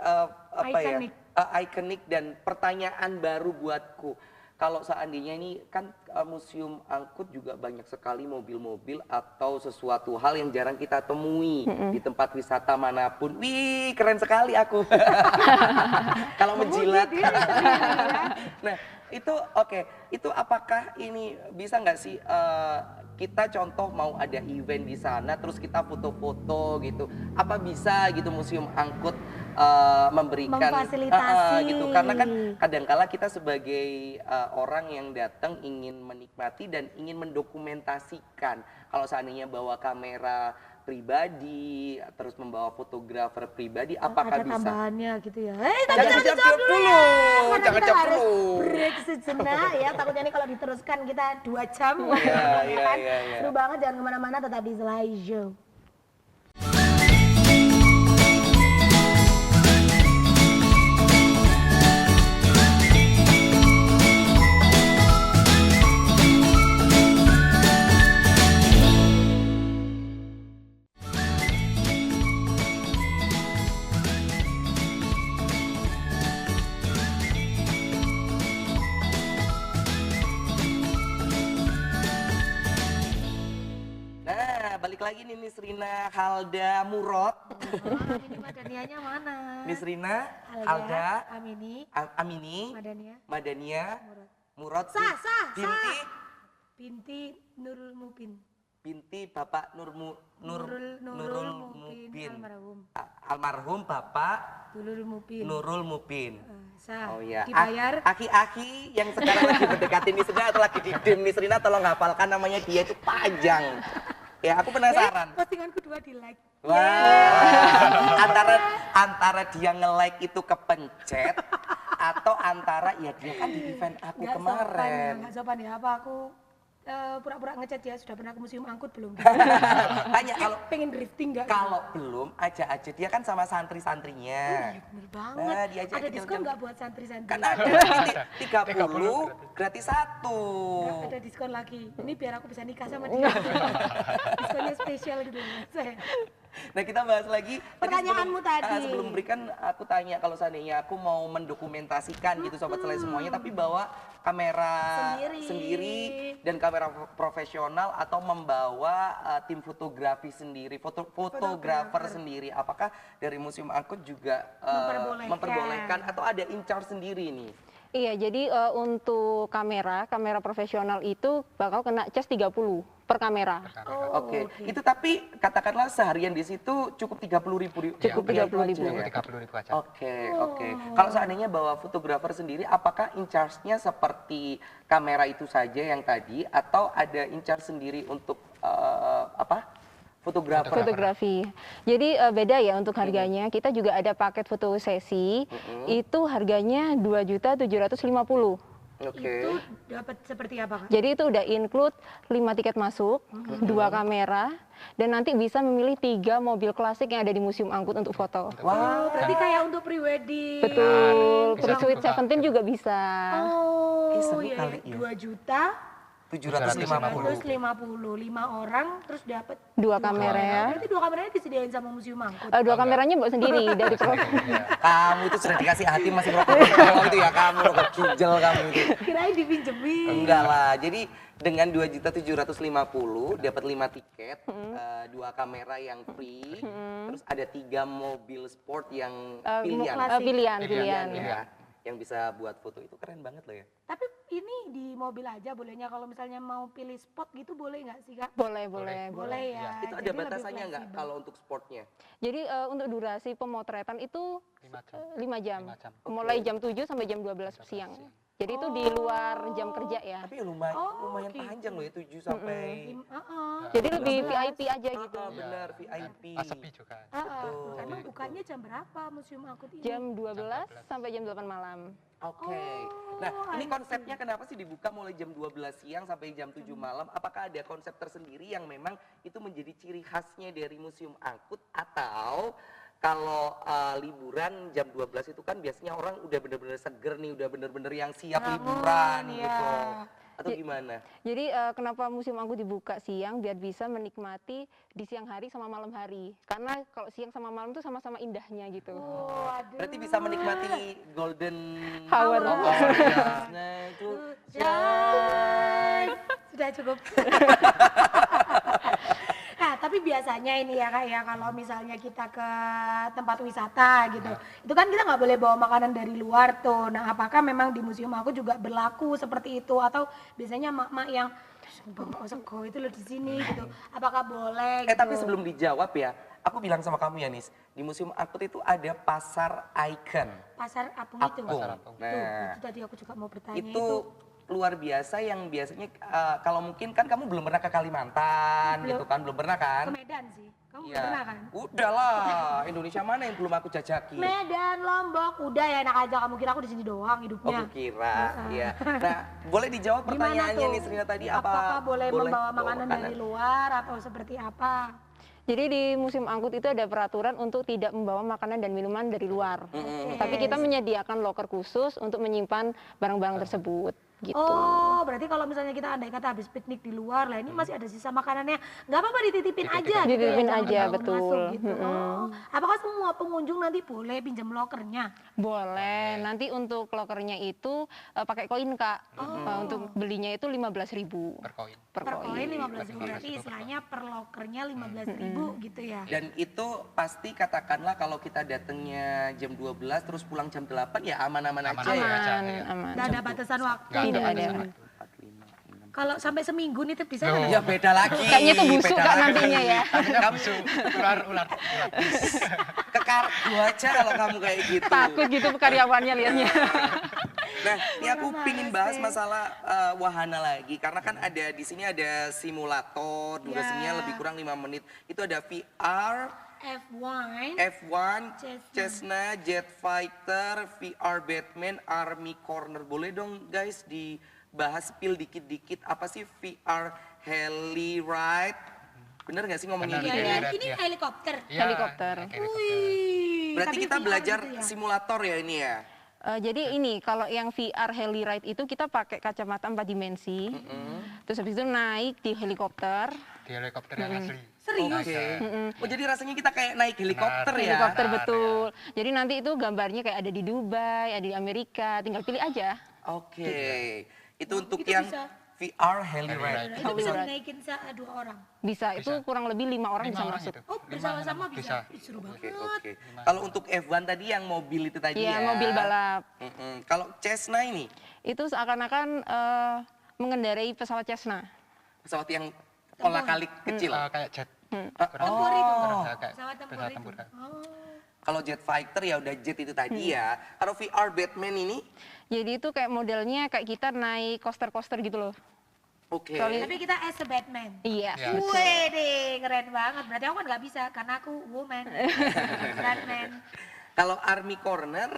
[SPEAKER 2] Iconic.
[SPEAKER 1] ikonik dan pertanyaan baru buatku. Kalau seandainya ini kan Museum Angkut juga banyak sekali mobil-mobil atau sesuatu hal yang jarang kita temui di tempat wisata manapun. Wih, keren sekali aku. Kalau menjilat. Nah, itu oke. Itu apakah ini bisa nggak sih kita contoh mau ada event di sana terus kita foto-foto gitu. Apa bisa gitu Museum Angkut memberikan
[SPEAKER 2] Memfasilitasi.
[SPEAKER 1] gitu, karena kan kadangkala kita sebagai orang yang datang ingin menikmati dan ingin mendokumentasikan. Kalau seandainya bawa kamera pribadi terus membawa fotografer pribadi, apakah
[SPEAKER 2] Ada
[SPEAKER 1] bisa?
[SPEAKER 2] tambahannya gitu ya.
[SPEAKER 1] Jangan
[SPEAKER 2] Tapi jangan
[SPEAKER 1] dijawab
[SPEAKER 2] dijawab
[SPEAKER 1] dulu.
[SPEAKER 2] ya. Karena
[SPEAKER 1] Jangan
[SPEAKER 2] kita
[SPEAKER 1] jawab
[SPEAKER 2] harus
[SPEAKER 1] dulu.
[SPEAKER 2] break sejenak ya. Takutnya nih kalau diteruskan kita 2 jam.
[SPEAKER 1] Iya,
[SPEAKER 2] ya kan?
[SPEAKER 1] iya.
[SPEAKER 2] Seru banget, jangan kemana-mana, tetap di Selai Show.
[SPEAKER 1] Nah, balik lagi nih Miss Rina Halda Murad.
[SPEAKER 2] Ini Madanianya mana?
[SPEAKER 1] Miss Rina Halda
[SPEAKER 2] Amini,
[SPEAKER 1] Amini
[SPEAKER 2] Madania,
[SPEAKER 1] Madania
[SPEAKER 2] Murad.
[SPEAKER 1] Murad
[SPEAKER 2] Sah.
[SPEAKER 1] binti
[SPEAKER 2] Binti Nurul Mupin.
[SPEAKER 1] Binti Bapak Nurul
[SPEAKER 2] Mupin almarhum.
[SPEAKER 1] Almarhum Bapak
[SPEAKER 2] Nurul Mupin.
[SPEAKER 1] Nurul Mupin.
[SPEAKER 2] Sah.
[SPEAKER 1] Oh iya.
[SPEAKER 2] Dibayar.
[SPEAKER 1] Aki-aki yang sekarang lagi mendekati Nisrina atau lagi di DM Nisrina, tolong hafalkan namanya, dia itu panjang. Ya, aku penasaran.
[SPEAKER 2] Postinganku 2 di like.
[SPEAKER 1] Wah. Antara dia nge-like itu kepencet atau antara ya dia kan di event aku
[SPEAKER 2] Nggak
[SPEAKER 1] kemarin.
[SPEAKER 2] Nggak sopan ya, apa aku pura-pura ngechat ya, sudah pernah ke museum angkut belum?
[SPEAKER 1] Tanya kalau
[SPEAKER 2] Pengen drifting nggak?
[SPEAKER 1] kalau belum aja dia kan sama santri-santrinya.
[SPEAKER 2] Iya bener banget.
[SPEAKER 1] Nah, diajak
[SPEAKER 2] Ada
[SPEAKER 1] ke
[SPEAKER 2] diskon
[SPEAKER 1] jam-jam.
[SPEAKER 2] nggak buat santri-santri?
[SPEAKER 1] Kan ada 30 gratis 1.
[SPEAKER 2] Ada diskon lagi. Ini biar aku bisa nikah sama dia. Diskonnya spesial gitu saya.
[SPEAKER 1] Nah, kita bahas lagi.
[SPEAKER 2] Pertanyaanmu tadi.
[SPEAKER 1] Sebelum berikan, aku tanya kalau seandainya aku mau mendokumentasikan gitu Sobat Selai semuanya, tapi bawa kamera sendiri dan kamera profesional atau membawa tim fotografi sendiri, fotografer sendiri. Apakah dari Museum Angkut juga memperbolehkan atau ada in charge sendiri nih?
[SPEAKER 3] Iya, jadi untuk kamera profesional itu bakal kena cas 30 per kamera.
[SPEAKER 1] Oke. Itu tapi katakanlah seharian di situ cukup 30.000.
[SPEAKER 3] Cukup 30.000.
[SPEAKER 1] Ya?
[SPEAKER 4] 30.000 aja.
[SPEAKER 1] Oke. Kalau seandainya bawa fotografer sendiri, apakah in charge-nya seperti kamera itu saja yang tadi, atau ada in charge sendiri untuk
[SPEAKER 3] Fotografi. Jadi beda ya untuk harganya. Kita juga ada paket foto sesi. Itu harganya 2.750.000.
[SPEAKER 2] Itu dapat seperti apa, Kak?
[SPEAKER 3] Jadi itu udah include 5 tiket masuk, 2 kamera, dan nanti bisa memilih 3 mobil klasik yang ada di Museum Angkut untuk foto.
[SPEAKER 2] Wow, berarti kayak untuk pre-wedding.
[SPEAKER 3] Betul,
[SPEAKER 4] Bisa
[SPEAKER 3] Pre-Sweet
[SPEAKER 4] buka.
[SPEAKER 3] 17 juga bisa.
[SPEAKER 2] Oh,
[SPEAKER 1] seru
[SPEAKER 2] iya,
[SPEAKER 1] kali ya.
[SPEAKER 2] 2.750.000,
[SPEAKER 1] 750.
[SPEAKER 2] 5 orang terus dapat
[SPEAKER 3] 2 kamera ya.
[SPEAKER 2] Berarti 2 kameranya disediain sama Museum Angkut.
[SPEAKER 3] 2 kameranya bawa sendiri dari
[SPEAKER 1] Kamu itu sudah dikasih hati masih rokok itu ya, kamu rokok kijel kamu itu.
[SPEAKER 2] Kirain dipinjemin.
[SPEAKER 1] Enggak lah. Jadi dengan 2.750.000 dapat 5 tiket, 2 kamera yang free, terus ada 3 mobil sport yang pilihan.
[SPEAKER 3] pilihan.
[SPEAKER 1] Ya, yang bisa buat foto. Itu keren banget loh ya.
[SPEAKER 2] Tapi ini di mobil aja bolehnya, kalau misalnya mau pilih spot gitu boleh nggak sih, Kak?
[SPEAKER 3] Boleh.
[SPEAKER 2] Boleh ya.
[SPEAKER 1] Itu ada
[SPEAKER 2] jadi lebih
[SPEAKER 1] batasannya nggak
[SPEAKER 2] fleksibel.
[SPEAKER 1] kalau untuk sportnya?
[SPEAKER 3] Jadi untuk durasi pemotretan itu
[SPEAKER 4] 5
[SPEAKER 3] 5 jam.
[SPEAKER 4] jam. 5 jam.
[SPEAKER 3] Mulai jam 7 sampai jam 12 siang. Jadi itu di luar jam kerja ya.
[SPEAKER 1] Tapi lumayan
[SPEAKER 2] gitu.
[SPEAKER 1] panjang loh ya, 7 sampai...
[SPEAKER 3] Jadi lebih VIP aja gitu.
[SPEAKER 1] Benar, VIP.
[SPEAKER 4] Pas sepi juga.
[SPEAKER 2] Emang bukanya jam berapa Museum Angkut ini?
[SPEAKER 3] Jam 12 sampai jam 8 malam.
[SPEAKER 1] Oke. Nah, ini konsepnya kenapa sih dibuka mulai jam 12 siang sampai jam 7 malam? Apakah ada konsep tersendiri yang memang itu menjadi ciri khasnya dari Museum Angkut, atau kalau liburan jam 12 itu kan biasanya orang udah bener-bener seger nih, udah bener-bener yang siap liburan gitu. Atau gimana?
[SPEAKER 3] Jadi kenapa Museum Angkut dibuka siang? Biar bisa menikmati di siang hari sama malam hari. Karena kalau siang sama malam tuh sama-sama indahnya gitu.
[SPEAKER 2] Waduh.
[SPEAKER 1] Berarti bisa menikmati golden
[SPEAKER 3] Hour.
[SPEAKER 1] Nah, itu
[SPEAKER 2] Sudah cukup. Nah, tapi biasanya ini ya, Kak, ya, kalau misalnya kita ke tempat wisata gitu, itu kan kita nggak boleh bawa makanan dari luar tuh. Nah, apakah memang di Museum Angkut juga berlaku seperti itu, atau biasanya mak-mak yang bawa sego itu loh di sini gitu, apakah boleh?
[SPEAKER 1] tapi
[SPEAKER 2] gitu?
[SPEAKER 1] sebelum dijawab ya, aku bilang sama kamu ya, Nis, di Museum Angkut itu ada pasar ikon.
[SPEAKER 2] Pasar Apung itu.
[SPEAKER 1] Apung.
[SPEAKER 4] Apung.
[SPEAKER 2] Tuh, itu tadi aku juga mau bertanya
[SPEAKER 1] Itu luar biasa, yang biasanya kalau mungkin kan kamu belum pernah ke Kalimantan gitu kan, belum pernah
[SPEAKER 2] ke
[SPEAKER 1] kan?
[SPEAKER 2] Medan sih. Kamu
[SPEAKER 1] Iya.
[SPEAKER 2] pernah kan?
[SPEAKER 1] Udah lah, Indonesia mana yang belum aku jajaki?
[SPEAKER 2] Medan, Lombok, udah ya enak aja, kamu kira aku di sini doang
[SPEAKER 1] Oh,
[SPEAKER 2] hidupnya.
[SPEAKER 1] aku kira, iya. Nah, boleh dijawab
[SPEAKER 2] Gimana
[SPEAKER 1] pertanyaannya
[SPEAKER 2] tuh?
[SPEAKER 1] nih Srina tadi,
[SPEAKER 2] Apakah boleh membawa
[SPEAKER 1] bawa
[SPEAKER 2] makanan dari luar atau seperti apa?
[SPEAKER 3] Jadi di Museum Angkut itu ada peraturan untuk tidak membawa makanan dan minuman dari luar. Tapi kita menyediakan loker khusus untuk menyimpan barang-barang tersebut. Gitu.
[SPEAKER 2] Oh, berarti kalau misalnya kita andai kata habis piknik di luar lah, ini masih ada sisa makanannya, nggak apa-apa dititipin aja. gitu ya,
[SPEAKER 3] Dititipin
[SPEAKER 2] jangan
[SPEAKER 3] aja,
[SPEAKER 2] dibawa
[SPEAKER 3] betul.
[SPEAKER 2] masuk gitu. Oh, apakah semua pengunjung nanti boleh pinjam lokernya?
[SPEAKER 3] Boleh. Nanti untuk lokernya itu pakai koin, Kak. Untuk belinya itu 15.000
[SPEAKER 4] Per koin.
[SPEAKER 3] per
[SPEAKER 2] Per
[SPEAKER 3] koin.
[SPEAKER 2] koin 15.000, berarti istilahnya per lokernya 15.000 gitu ya.
[SPEAKER 1] Dan itu pasti katakanlah kalau kita datangnya jam 12 terus pulang jam 8 ya aman-aman aja ya.
[SPEAKER 4] Aman-aman aja.
[SPEAKER 3] Aman.
[SPEAKER 2] Nggak ada batasan waktu.
[SPEAKER 4] Nggak
[SPEAKER 3] Tidak ada.
[SPEAKER 1] 4, 5, 6.
[SPEAKER 2] Kalau sampai seminggu nitip di sana
[SPEAKER 4] Loh.
[SPEAKER 2] nggak?
[SPEAKER 1] Ya beda lagi.
[SPEAKER 3] Kayaknya tuh busuk
[SPEAKER 1] beda
[SPEAKER 3] Kak
[SPEAKER 1] lagi.
[SPEAKER 3] nantinya ya.
[SPEAKER 1] Kamu
[SPEAKER 4] ular.
[SPEAKER 1] ke kargo aja kalau kamu kayak gitu.
[SPEAKER 3] Takut gitu karyawannya liatnya.
[SPEAKER 1] Nah, ini aku pingin bahas masalah wahana lagi karena kan ada di sini ada simulator durasinya
[SPEAKER 2] Ya.
[SPEAKER 1] lebih kurang 5 menit. Itu ada VR,
[SPEAKER 2] F1,
[SPEAKER 1] F1,
[SPEAKER 2] Cessna.
[SPEAKER 1] Cessna, Jet Fighter, VR Batman, Army Corner. Boleh dong guys dibahas spill dikit-dikit apa sih VR Heli Ride? Bener nggak sih ngomongnya
[SPEAKER 4] Benar,
[SPEAKER 1] gitu?
[SPEAKER 2] ya,
[SPEAKER 4] Iya,
[SPEAKER 2] ini
[SPEAKER 4] iya.
[SPEAKER 2] helikopter.
[SPEAKER 4] Iya,
[SPEAKER 3] Helikopter.
[SPEAKER 4] naik helikopter.
[SPEAKER 2] Wih,
[SPEAKER 1] Berarti
[SPEAKER 2] tapi
[SPEAKER 1] kita
[SPEAKER 2] VR
[SPEAKER 1] belajar
[SPEAKER 2] gitu ya?
[SPEAKER 1] simulator ya ini ya?
[SPEAKER 3] Jadi ini kalau yang VR Heli Ride itu kita pakai kacamata 4 dimensi. Terus habis itu naik di helikopter.
[SPEAKER 4] Di helikopter yang asli.
[SPEAKER 2] Serius?
[SPEAKER 1] Oke.
[SPEAKER 4] Naik,
[SPEAKER 1] Oh jadi rasanya kita kayak naik helikopter ya?
[SPEAKER 3] Helikopter
[SPEAKER 4] Benar,
[SPEAKER 3] betul. Jadi nanti itu gambarnya kayak ada di Dubai, ada di Amerika, tinggal pilih aja.
[SPEAKER 1] Oke. Itu untuk
[SPEAKER 2] Itu
[SPEAKER 1] yang
[SPEAKER 2] bisa.
[SPEAKER 1] VR Heli
[SPEAKER 4] Heli
[SPEAKER 1] Ride.
[SPEAKER 4] Ride.
[SPEAKER 2] Itu
[SPEAKER 3] Heli
[SPEAKER 2] bisa
[SPEAKER 3] Ride.
[SPEAKER 2] dinaikin 2 orang.
[SPEAKER 3] Bisa, itu
[SPEAKER 4] Bisa.
[SPEAKER 3] kurang lebih 5 orang
[SPEAKER 4] 5
[SPEAKER 3] bisa
[SPEAKER 4] orang
[SPEAKER 3] masuk.
[SPEAKER 4] itu.
[SPEAKER 2] Oh, bersama-sama bisa.
[SPEAKER 4] Bisa.
[SPEAKER 2] Ih, seru
[SPEAKER 1] Oke,
[SPEAKER 2] banget.
[SPEAKER 1] oke. Kalau untuk F1 tadi yang mobil itu tadi ya?
[SPEAKER 3] Iya, mobil balap.
[SPEAKER 1] Kalau Cessna ini,
[SPEAKER 3] Itu seakan-akan mengendarai pesawat Cessna.
[SPEAKER 1] pesawat yang pola kali kecil.
[SPEAKER 4] Kayak jet.
[SPEAKER 2] Tempur itu.
[SPEAKER 4] Kayak
[SPEAKER 2] Pesawat tempur
[SPEAKER 4] pesawat
[SPEAKER 2] itu.
[SPEAKER 4] tempur.
[SPEAKER 2] Oh.
[SPEAKER 1] Kalau Jet Fighter ya udah jet itu tadi ya. Kalau VR Batman ini,
[SPEAKER 3] Jadi itu kayak modelnya kayak kita naik coaster-coaster gitu loh.
[SPEAKER 1] oke.
[SPEAKER 3] Soalnya-
[SPEAKER 2] Tapi kita as a Batman.
[SPEAKER 3] Iya.
[SPEAKER 4] Ya.
[SPEAKER 2] Wih deh, keren banget. Berarti aku kan nggak bisa karena aku woman. Batman.
[SPEAKER 1] Kalau Army Corner,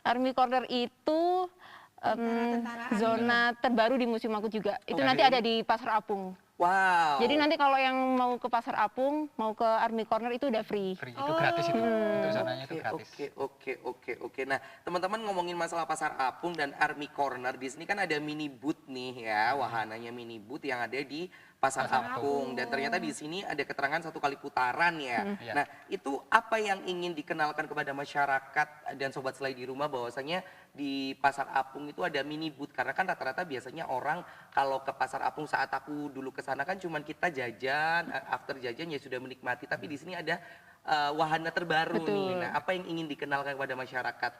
[SPEAKER 3] Army Corner itu
[SPEAKER 2] Tentara-tentaraan.
[SPEAKER 3] zona terbaru di Museum Angkut juga. Itu nanti ada di Pasar Apung.
[SPEAKER 1] wow.
[SPEAKER 3] Jadi nanti kalau yang mau ke Pasar Apung, mau ke Army Corner itu udah free.
[SPEAKER 4] Free. Itu gratis itu. Untuk zonanya itu gratis.
[SPEAKER 1] Oke. Nah, teman-teman ngomongin masalah Pasar Apung dan Army Corner, di sini kan ada mini booth nih ya, wahananya mini booth yang ada di Pasar Apung. Dan ternyata di sini ada keterangan 1 kali putaran ya.
[SPEAKER 4] Iya.
[SPEAKER 1] Nah, itu apa yang ingin dikenalkan kepada masyarakat dan sobat selai di rumah bahwasanya di Pasar Apung itu ada mini booth karena kan rata-rata biasanya orang kalau ke Pasar Apung saat aku dulu ke sana kan cuman kita jajan, after jajan ya sudah menikmati, tapi di sini ada wahana terbaru
[SPEAKER 3] Betul.
[SPEAKER 1] nih. Nah, apa yang ingin dikenalkan kepada masyarakat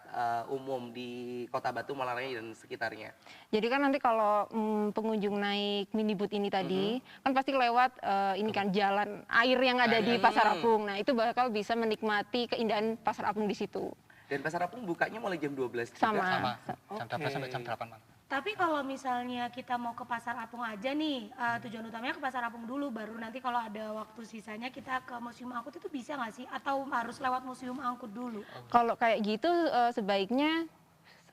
[SPEAKER 1] umum di Kota Batu, Malarangeng dan sekitarnya?
[SPEAKER 3] Jadi kan nanti kalau pengunjung naik mini booth ini tadi, kan pasti lewat ini kan jalan air yang ada di Pasar Apung. Nah itu bakal bisa menikmati keindahan Pasar Apung di situ.
[SPEAKER 1] Dan Pasar Apung bukanya mulai jam 12 juga?
[SPEAKER 3] Sama.
[SPEAKER 4] Sama. Jam 12
[SPEAKER 1] Oke.
[SPEAKER 4] sampai jam 8 malam.
[SPEAKER 2] Tapi kalau misalnya kita mau ke Pasar Apung aja nih, tujuan utamanya ke Pasar Apung dulu, baru nanti kalau ada waktu sisanya kita ke Museum Angkut itu bisa nggak sih? Atau harus lewat Museum Angkut dulu?
[SPEAKER 3] Kalau kayak gitu sebaiknya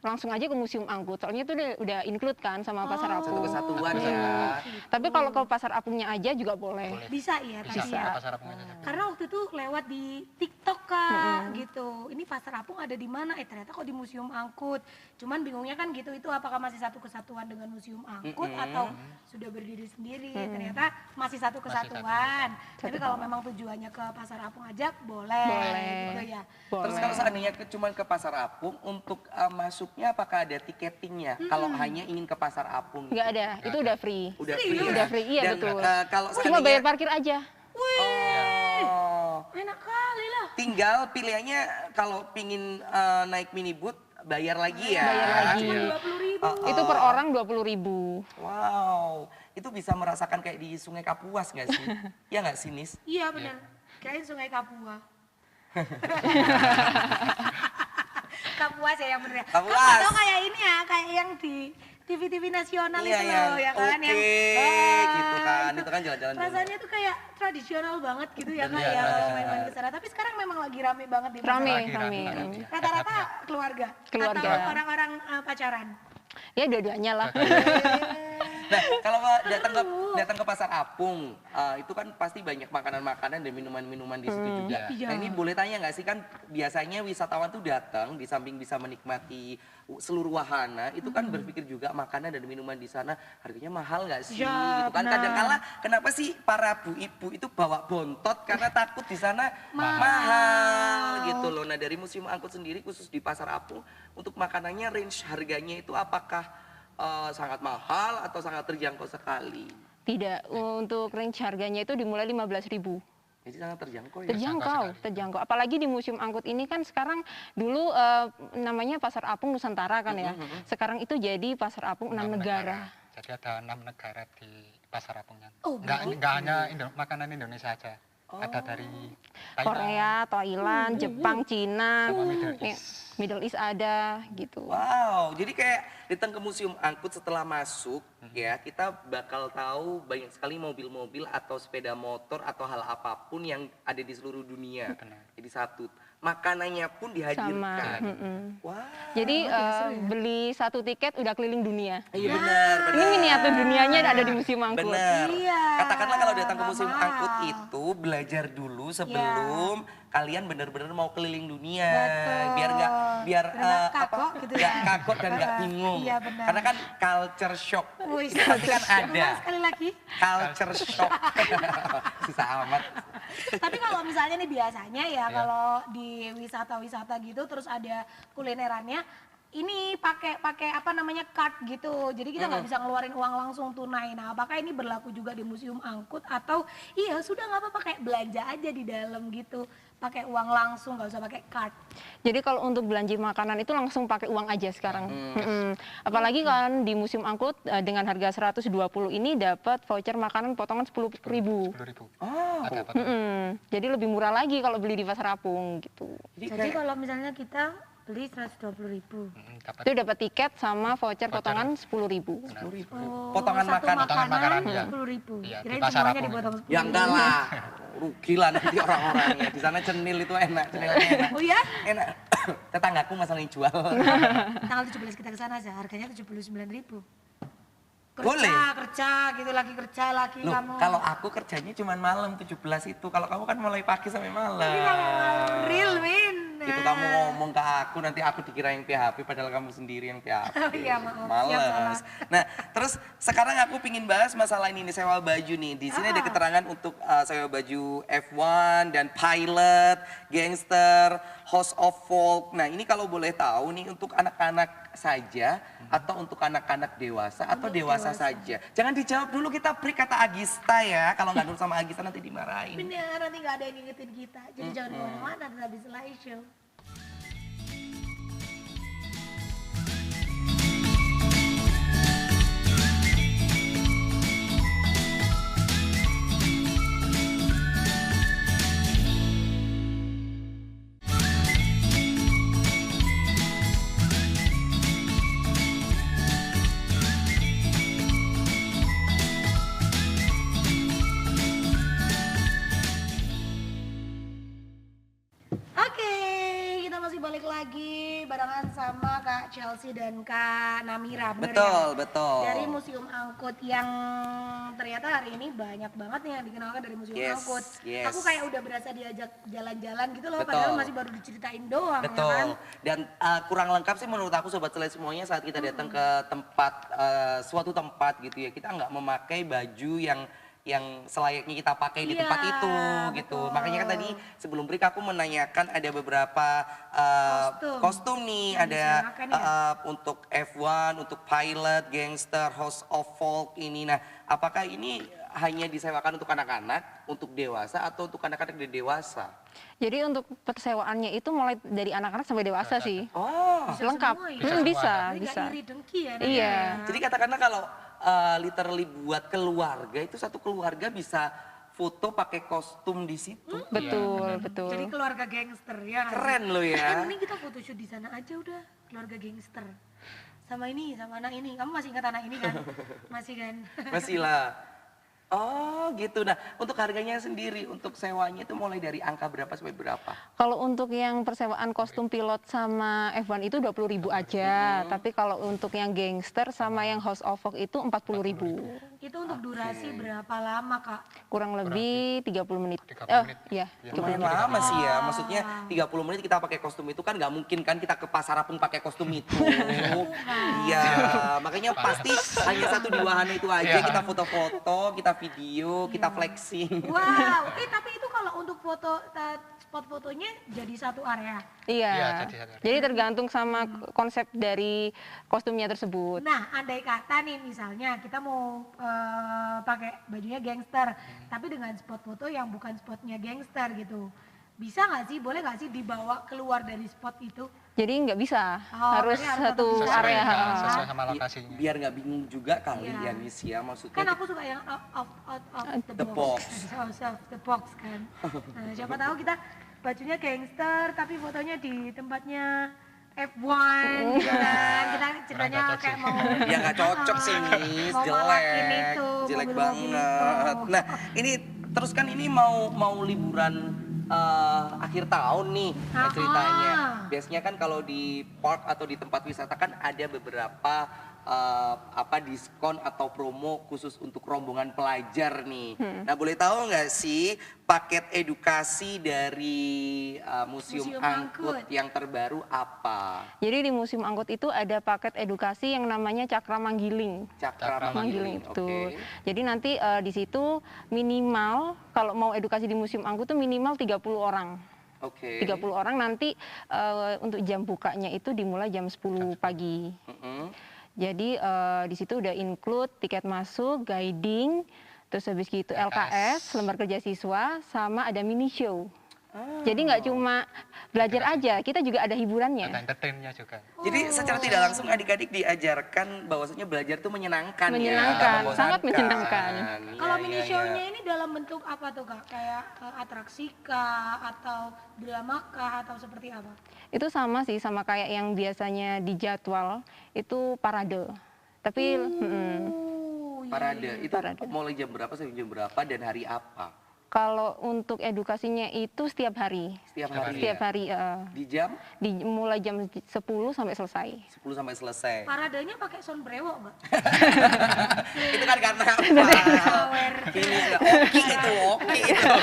[SPEAKER 3] langsung aja ke Museum Angkut. Soalnya itu udah include kan sama Pasar
[SPEAKER 1] Satu
[SPEAKER 3] Apung.
[SPEAKER 1] kesatuan ya.
[SPEAKER 3] Tapi kalau ke Pasar Apungnya aja juga boleh.
[SPEAKER 2] Bisa ya,
[SPEAKER 4] Bisa.
[SPEAKER 2] tapi ya.
[SPEAKER 4] Pasar Apung aja.
[SPEAKER 2] Karena waktu itu lewat di TikTok Kak, gitu. Ini Pasar Apung ada di mana? Ternyata kok di Museum Angkut. Cuman bingungnya kan gitu, itu apakah masih satu kesatuan dengan Museum Angkut atau sudah berdiri sendiri? Ternyata masih satu kesatuan. Tapi kalau memang tujuannya ke Pasar Apung aja boleh.
[SPEAKER 3] Boleh.
[SPEAKER 2] Gitu ya.
[SPEAKER 1] Terus kalau seandainya cuman ke Pasar Apung, untuk masuknya apakah ada tiketingnya? Kalau hanya ingin ke Pasar Apung?
[SPEAKER 3] Nggak ada, itu udah free.
[SPEAKER 1] Udah free ya?
[SPEAKER 3] Udah free, iya
[SPEAKER 1] Dan,
[SPEAKER 3] betul.
[SPEAKER 1] kalau
[SPEAKER 3] Cuma
[SPEAKER 1] seandainya-
[SPEAKER 3] bayar parkir aja.
[SPEAKER 1] Oh,
[SPEAKER 2] Enak kali lah.
[SPEAKER 1] tinggal pilihannya kalau pingin naik mini booth bayar lagi ya.
[SPEAKER 3] Bayar lagi.
[SPEAKER 2] Cuma 20.000.
[SPEAKER 3] Itu per orang 20.000.
[SPEAKER 1] Wow, itu bisa merasakan kayak di Sungai Kapuas nggak sih? Ya nggak sih, Nis?
[SPEAKER 2] Iya benar. Kirain Sungai Kapua. Kapuas ya yang bener ya.
[SPEAKER 1] Kapuas.
[SPEAKER 2] Kan atau kayak ini ya, kayak yang di TV-TV nasional itu loh, ya kan
[SPEAKER 1] oke,
[SPEAKER 2] yang
[SPEAKER 1] gitu kan. Itu kan jalan-jalan dulu.
[SPEAKER 2] rasanya tuh kayak tradisional banget gitu ya Kak
[SPEAKER 4] Iya,
[SPEAKER 2] ya kalau
[SPEAKER 4] tradisional.
[SPEAKER 2] main-main ke sana. Tapi sekarang memang lagi rame banget di pasar.
[SPEAKER 3] Rame,
[SPEAKER 4] Lagi
[SPEAKER 3] rame,
[SPEAKER 4] rame.
[SPEAKER 3] rame.
[SPEAKER 2] Rata-rata keluarga.
[SPEAKER 3] Keluarga.
[SPEAKER 2] Atau orang-orang pacaran.
[SPEAKER 3] Ya dua-duanya lah.
[SPEAKER 1] Nah, kalau datang ke Pasar Apung, itu kan pasti banyak makanan-makanan dan minuman-minuman di situ juga.
[SPEAKER 2] Iya.
[SPEAKER 1] Nah, ini boleh tanya nggak sih, kan biasanya wisatawan tuh datang di samping bisa menikmati seluruh wahana, itu kan berpikir juga makanan dan minuman di sana harganya mahal nggak sih?
[SPEAKER 2] Ya,
[SPEAKER 1] Gitu kan.
[SPEAKER 2] benar.
[SPEAKER 1] Kadang-kala kenapa sih para bu ibu itu bawa bontot karena takut di sana mahal gitu loh. Nah, dari Museum Angkut sendiri khusus di Pasar Apung untuk makanannya range harganya itu apakah sangat mahal atau sangat terjangkau sekali?
[SPEAKER 3] Tidak, untuk range harganya itu dimulai 15.000.
[SPEAKER 1] Jadi sangat terjangkau ya.
[SPEAKER 3] Terjangkau, terjangkau. Apalagi di Museum Angkut ini kan sekarang dulu namanya Pasar Apung Nusantara kan ya. Sekarang itu jadi Pasar Apung 6 negara.
[SPEAKER 4] Jadi ada 6 negara di Pasar Apungnya.
[SPEAKER 2] Oh,
[SPEAKER 4] Nggak hanya makanan Indonesia aja. Ada dari Thailand,
[SPEAKER 3] Korea, Thailand, Jepang, Cina,
[SPEAKER 4] sama Middle
[SPEAKER 3] ya,
[SPEAKER 4] East.
[SPEAKER 3] Middle East ada gitu.
[SPEAKER 1] Wow, jadi kayak datang ke Museum Angkut setelah masuk ya, kita bakal tahu banyak sekali mobil-mobil atau sepeda motor atau hal apapun yang ada di seluruh dunia.
[SPEAKER 4] Benar.
[SPEAKER 1] Jadi satu, makanannya pun dihadirkan. Wow.
[SPEAKER 3] Jadi beli satu tiket udah keliling dunia.
[SPEAKER 1] Iya benar,
[SPEAKER 3] Ini
[SPEAKER 1] benar.
[SPEAKER 3] miniatur dunianya ada di Museum Angkut.
[SPEAKER 1] Benar.
[SPEAKER 2] Iya,
[SPEAKER 1] Katakanlah kalau datang ke
[SPEAKER 2] nggak
[SPEAKER 1] Museum
[SPEAKER 2] mahal.
[SPEAKER 1] Angkut itu belajar dulu sebelum kalian benar-benar mau keliling dunia.
[SPEAKER 2] Betul.
[SPEAKER 1] Biar
[SPEAKER 2] Biar nggak kakok gitu ya.
[SPEAKER 1] nggak kakok dan nggak bingung.
[SPEAKER 2] Iya, benar.
[SPEAKER 1] Karena kan culture shock.
[SPEAKER 2] Wih,
[SPEAKER 1] Pasti kan ada.
[SPEAKER 2] Sekali lagi.
[SPEAKER 1] Culture shock. Susah amat.
[SPEAKER 2] Tapi kalau misalnya nih biasanya ya kalau di wisata-wisata gitu terus ada kulinerannya ini pakai apa namanya card gitu. Jadi kita nggak bisa ngeluarin uang langsung tunai. Nah, apakah ini berlaku juga di Museum Angkut atau iya sudah nggak apa-apa kayak belanja aja di dalam gitu. Pakai uang langsung nggak usah pakai card.
[SPEAKER 3] Jadi kalau untuk belanja makanan itu langsung pakai uang aja sekarang. Apalagi kan di Museum Angkut dengan harga 120 ini dapat voucher makanan potongan 10.000.
[SPEAKER 4] 10.000.
[SPEAKER 1] Oh.
[SPEAKER 4] Ada apa?
[SPEAKER 3] Jadi lebih murah lagi kalau beli di Pasar Apung gitu.
[SPEAKER 2] Jadi kalau misalnya kita beli 120.000.
[SPEAKER 4] Dapat
[SPEAKER 3] Itu dapat tiket sama voucher potongan 10.000.
[SPEAKER 1] Potongan
[SPEAKER 2] satu
[SPEAKER 1] makanan.
[SPEAKER 4] Potongan makanan, iya.
[SPEAKER 2] 10.000.
[SPEAKER 4] Iya, di
[SPEAKER 2] Kirain
[SPEAKER 4] Pasar
[SPEAKER 2] semuanya
[SPEAKER 4] Apung.
[SPEAKER 2] dipotong 10.000.
[SPEAKER 1] Ya enggak lah. Rugi lah nanti orang-orangnya. Di sana cenil itu enak, cenilnya enak.
[SPEAKER 2] Oh ya?
[SPEAKER 1] Enak. Tetanggaku masalah jual.
[SPEAKER 2] Tanggal 17 kita ke sana aja, harganya 79.000.
[SPEAKER 1] Boleh.
[SPEAKER 2] Kerja gitu lagi kerja lagi
[SPEAKER 1] Loh,
[SPEAKER 2] kamu.
[SPEAKER 1] kalau aku kerjanya cuma malam 17 itu. Kalau kamu kan mulai pagi sampai malam.
[SPEAKER 2] Tapi kalau real win.
[SPEAKER 1] Itu kamu ngomong ke aku, nanti aku dikira yang PHP padahal kamu sendiri yang PHP.
[SPEAKER 2] Oh iya, maaf. Siap,
[SPEAKER 1] Males. Nah, terus sekarang aku pingin bahas masalah ini nih, sewa baju nih. Di sini ada keterangan untuk sewa baju F1 dan pilot, gangster, host of folk. Nah, ini kalau boleh tahu nih untuk anak-anak saja atau untuk anak-anak dewasa atau dewasa saja. Jangan dijawab dulu, kita break kata Agista ya. Kalau nggak nurut sama Agista nanti dimarahin.
[SPEAKER 2] Bener, nanti nggak ada yang ngingetin kita. Jadi jangan kemana-mana, tetap di Selai Show. Oke, kita masih balik lagi barengan sama Kak Chelsea dan Kak Namira, bener
[SPEAKER 1] Betul,
[SPEAKER 2] ya?
[SPEAKER 1] betul.
[SPEAKER 2] Dari Museum Angkut yang ternyata hari ini banyak banget nih yang dikenalkan dari Museum
[SPEAKER 1] Yes,
[SPEAKER 2] Angkut.
[SPEAKER 1] yes.
[SPEAKER 2] Aku kayak udah berasa diajak jalan-jalan gitu loh,
[SPEAKER 1] Betul.
[SPEAKER 2] padahal masih baru diceritain doang ya kan?
[SPEAKER 1] Betul. Dan kurang lengkap sih menurut aku Sobat Selai semuanya saat kita datang ke tempat, suatu tempat gitu ya. Kita nggak memakai baju yang selayaknya kita pakai di
[SPEAKER 2] Iya,
[SPEAKER 1] tempat itu gitu.
[SPEAKER 2] betul.
[SPEAKER 1] Makanya kan tadi sebelum break aku menanyakan ada beberapa kostum nih,
[SPEAKER 2] yang
[SPEAKER 1] ada
[SPEAKER 2] disewakan ya?
[SPEAKER 1] untuk F1, untuk pilot, gangster, host of folk ini. Nah, apakah ini hanya disewakan untuk anak-anak, untuk dewasa atau untuk anak-anak dan dewasa?
[SPEAKER 3] Jadi untuk persewaannya itu mulai dari anak-anak sampai dewasa sih.
[SPEAKER 1] Oh.
[SPEAKER 2] Bisa
[SPEAKER 3] Lengkap.
[SPEAKER 2] semua ya?
[SPEAKER 3] Bisa,
[SPEAKER 2] Jadi
[SPEAKER 3] bisa.
[SPEAKER 2] nggak iri dengki ya?
[SPEAKER 3] Iya.
[SPEAKER 1] Jadi katakanlah kalau literally buat keluarga itu satu keluarga bisa foto pakai kostum di situ.
[SPEAKER 3] Betul, betul.
[SPEAKER 2] Jadi keluarga gangster ya. nggak sih?
[SPEAKER 1] Keren loh ya.
[SPEAKER 2] Mending kita photoshoot di sana aja udah, keluarga gangster. Sama ini, sama anak ini. Kamu masih ingat anak ini kan? Masih kan?
[SPEAKER 1] Masih lah. Oh gitu. Nah untuk harganya sendiri, untuk sewanya itu mulai dari angka berapa sampai berapa?
[SPEAKER 3] Kalau untuk yang persewaan kostum pilot sama F1 itu 20.000 aja. Tapi kalau untuk yang gangster sama yang House of Folk itu 40.000.
[SPEAKER 2] Itu untuk durasi berapa lama Kak?
[SPEAKER 3] Kurang lebih 30 menit.
[SPEAKER 4] 30 menit.
[SPEAKER 3] Iya,
[SPEAKER 1] Lumayan lama sih ya, maksudnya 30 menit kita pakai kostum itu kan nggak mungkin kan kita ke pasar pun pakai kostum itu. Iya, makanya pasti hanya satu di wahana itu aja kita foto-foto, kita video, kita flexing.
[SPEAKER 2] Wow, tapi itu kalau untuk foto, spot fotonya jadi satu area.
[SPEAKER 3] Iya.
[SPEAKER 4] Iya, jadi
[SPEAKER 3] Jadi tergantung sama konsep dari kostumnya tersebut.
[SPEAKER 2] Nah, andai kata nih misalnya kita mau pakai bajunya gangster, tapi dengan spot foto yang bukan spotnya gangster gitu. bisa nggak sih, boleh nggak sih dibawa keluar dari spot itu?
[SPEAKER 3] Jadi nggak bisa,
[SPEAKER 2] Oh,
[SPEAKER 3] harus
[SPEAKER 2] berarti harus
[SPEAKER 3] satu
[SPEAKER 2] satu
[SPEAKER 3] area.
[SPEAKER 4] sesuai sama lokasinya.
[SPEAKER 1] Biar nggak bingung juga kali
[SPEAKER 2] Iya.
[SPEAKER 1] ya Nis ya, maksudnya
[SPEAKER 2] Kan aku suka yang out of
[SPEAKER 1] The box.
[SPEAKER 2] Out of the box kan. Nah, siapa tahu kita bajunya gangster tapi fotonya di tempatnya F1 gitu kan. Kita ceritanya
[SPEAKER 4] cocok
[SPEAKER 2] kayak
[SPEAKER 4] sih.
[SPEAKER 2] mau
[SPEAKER 1] ya nggak cocok sih Nis,
[SPEAKER 2] mau malakin
[SPEAKER 1] jelek,
[SPEAKER 2] itu,
[SPEAKER 1] jelek
[SPEAKER 2] mobil-mobil
[SPEAKER 1] banget.
[SPEAKER 2] itu.
[SPEAKER 1] Nah ini terus kan ini mau liburan akhir tahun nih ceritanya. Biasanya kan kalau di park atau di tempat wisata kan ada beberapa diskon atau promo khusus untuk rombongan pelajar nih. Nah boleh tahu nggak sih paket edukasi dari Museum
[SPEAKER 2] Museum
[SPEAKER 1] Angkut
[SPEAKER 2] Angkut.
[SPEAKER 1] yang terbaru apa?
[SPEAKER 3] Jadi di Museum Angkut itu ada paket edukasi yang namanya Cakra Manggiling.
[SPEAKER 1] Cakra Manggiling,
[SPEAKER 3] betul.
[SPEAKER 1] oke.
[SPEAKER 3] Jadi nanti di situ minimal kalau mau edukasi di Museum Angkut itu minimal 30 orang.
[SPEAKER 1] Oke.
[SPEAKER 3] 30 orang nanti untuk jam bukanya itu dimulai jam 10 pagi.
[SPEAKER 1] Mm-mm.
[SPEAKER 3] Jadi di situ udah include tiket masuk, guiding, terus habis gitu LKS, lembar kerja siswa, sama ada mini show. Jadi nggak cuma belajar aja, kita juga ada
[SPEAKER 4] Ada
[SPEAKER 3] hiburannya.
[SPEAKER 4] entertainnya juga.
[SPEAKER 1] Jadi secara tidak langsung adik-adik diajarkan bahwasanya belajar itu menyenangkan,
[SPEAKER 3] Menyenangkan,
[SPEAKER 1] ya.
[SPEAKER 3] sangat menyenangkan.
[SPEAKER 1] Iya,
[SPEAKER 2] Kalau
[SPEAKER 1] iya,
[SPEAKER 2] mini
[SPEAKER 1] iya.
[SPEAKER 2] show-nya ini dalam bentuk apa tuh Kak? Kayak atraksi kah atau drama kah atau seperti apa?
[SPEAKER 3] Itu sama sih, sama kayak yang biasanya di jadwal itu parade. Tapi
[SPEAKER 2] Iya,
[SPEAKER 1] Parade itu
[SPEAKER 3] Parade.
[SPEAKER 1] mulai jam berapa sampai jam berapa dan hari apa?
[SPEAKER 3] kalau untuk edukasinya itu setiap hari.
[SPEAKER 1] Setiap hari.
[SPEAKER 3] Setiap
[SPEAKER 1] ya?
[SPEAKER 3] hari
[SPEAKER 1] Di jam
[SPEAKER 3] mulai jam 10 sampai selesai.
[SPEAKER 1] 10 sampai selesai.
[SPEAKER 2] Paradenya pakai sound brewok nggak?
[SPEAKER 1] Itu kan karena apa?
[SPEAKER 2] Shower.
[SPEAKER 1] Ini oke itu.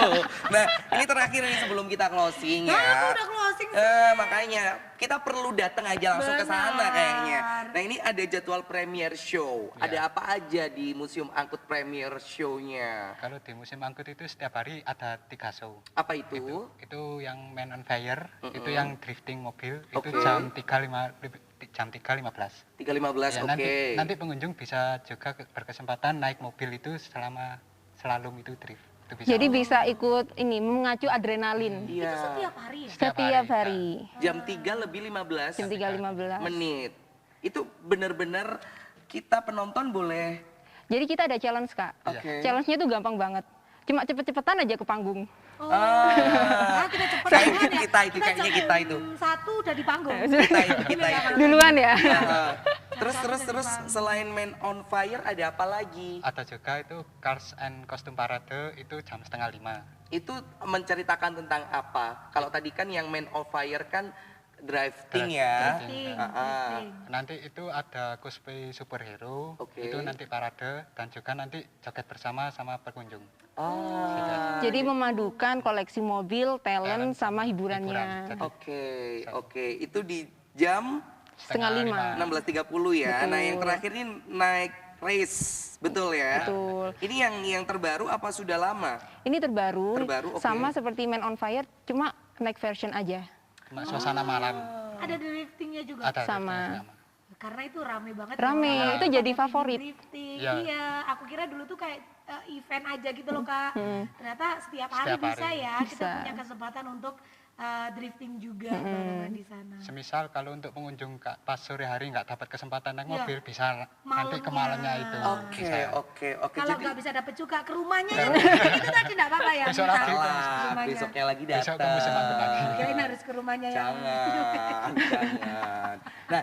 [SPEAKER 1] Nah, ini terakhir nih sebelum kita closing ya.
[SPEAKER 2] Aku udah closing sih.
[SPEAKER 1] Makanya kita perlu datang aja langsung ke sana
[SPEAKER 2] Benar.
[SPEAKER 1] kayaknya. Nah, ini ada jadwal premiere show.
[SPEAKER 4] Ya.
[SPEAKER 1] Ada apa aja di Museum Angkut premiere show-nya?
[SPEAKER 4] Kalau di Museum Angkut itu setiap hari ada 3 show.
[SPEAKER 1] Apa itu?
[SPEAKER 4] Itu yang Man on Fire, itu
[SPEAKER 1] Mm-mm.
[SPEAKER 4] yang drifting mobil,
[SPEAKER 1] Oke.
[SPEAKER 4] itu jam 3.15.
[SPEAKER 1] 3.15,
[SPEAKER 4] Ya,
[SPEAKER 1] oke.
[SPEAKER 4] nanti pengunjung bisa juga berkesempatan naik mobil itu selama slalom itu drift. Itu bisa.
[SPEAKER 3] Jadi bisa ikut ini mengacu adrenalin.
[SPEAKER 1] Iya.
[SPEAKER 2] Itu setiap hari ya?
[SPEAKER 4] Setiap
[SPEAKER 3] Setiap
[SPEAKER 4] hari,
[SPEAKER 3] hari.
[SPEAKER 1] Jam 3 lebih 15
[SPEAKER 3] Jam 3.15.
[SPEAKER 1] menit. Itu benar-benar kita penonton boleh.
[SPEAKER 3] Jadi kita ada challenge, Kak.
[SPEAKER 1] Oke.
[SPEAKER 3] Challenge-nya tuh gampang banget. Cuma cepet-cepetan aja ke panggung.
[SPEAKER 2] Oh, kita cepet
[SPEAKER 1] Kayak
[SPEAKER 2] duluan ya.
[SPEAKER 1] kayaknya kita itu.
[SPEAKER 2] jam 1 udah di panggung.
[SPEAKER 1] Kita itu.
[SPEAKER 3] Duluan ya.
[SPEAKER 1] Terus selain Man on Fire ada apa lagi?
[SPEAKER 4] Ada juga itu Cars and Costume Parade itu jam 4:30.
[SPEAKER 1] Itu menceritakan tentang apa? Kalau tadi kan yang Man on Fire kan drifting ya.
[SPEAKER 2] Drifting,
[SPEAKER 1] Ah, ah.
[SPEAKER 2] drifting.
[SPEAKER 4] Nanti itu ada cosplay superhero,
[SPEAKER 1] Oke.
[SPEAKER 4] itu nanti parade dan juga nanti joget bersama sama pengunjung.
[SPEAKER 1] Ah.
[SPEAKER 3] Jadi memadukan koleksi mobil, talent, sama hiburannya.
[SPEAKER 4] Hiburan.
[SPEAKER 1] Oke. Itu di jam
[SPEAKER 3] 4:30.
[SPEAKER 1] 16.30 ya. Nah, yang terakhir ini naik race, betul ya?
[SPEAKER 3] Betul.
[SPEAKER 1] Ini yang terbaru apa sudah lama?
[SPEAKER 3] Ini terbaru,
[SPEAKER 1] Terbaru, oke.
[SPEAKER 3] sama seperti Man on Fire, cuma naik version aja.
[SPEAKER 4] Cuma suasana malam.
[SPEAKER 2] Ada driftingnya juga.
[SPEAKER 4] Ada
[SPEAKER 3] Sama.
[SPEAKER 4] drifting
[SPEAKER 2] Karena itu rame banget.
[SPEAKER 3] Rame,
[SPEAKER 2] orang
[SPEAKER 3] itu jadi
[SPEAKER 2] pada
[SPEAKER 3] favorit.
[SPEAKER 2] Drifting.
[SPEAKER 4] Iya.
[SPEAKER 2] Iya, aku kira dulu tuh kayak event aja gitu loh Kak. Ternyata setiap hari
[SPEAKER 4] Setiap
[SPEAKER 2] bisa
[SPEAKER 4] hari.
[SPEAKER 2] ya kita
[SPEAKER 3] Bisa.
[SPEAKER 2] punya kesempatan untuk drifting juga barengan di sana.
[SPEAKER 4] Semisal kalau untuk pengunjung pas sore hari nggak dapat kesempatan naik
[SPEAKER 2] Iya.
[SPEAKER 4] mobil, bisa nanti ke malamnya itu.
[SPEAKER 1] Oke.
[SPEAKER 4] bisa.
[SPEAKER 2] Kalau
[SPEAKER 1] Jadi
[SPEAKER 2] nggak bisa dapet juga ke rumahnya ya itu tadi nggak apa-apa ya.
[SPEAKER 4] Besok lagi.
[SPEAKER 2] Minta
[SPEAKER 1] salah,
[SPEAKER 2] ke rumahnya.
[SPEAKER 1] besoknya lagi
[SPEAKER 4] Besok ke Museum Angkut lagi.
[SPEAKER 1] datang.
[SPEAKER 2] Kirain harus ke rumahnya ya.
[SPEAKER 1] Jangan. Nah,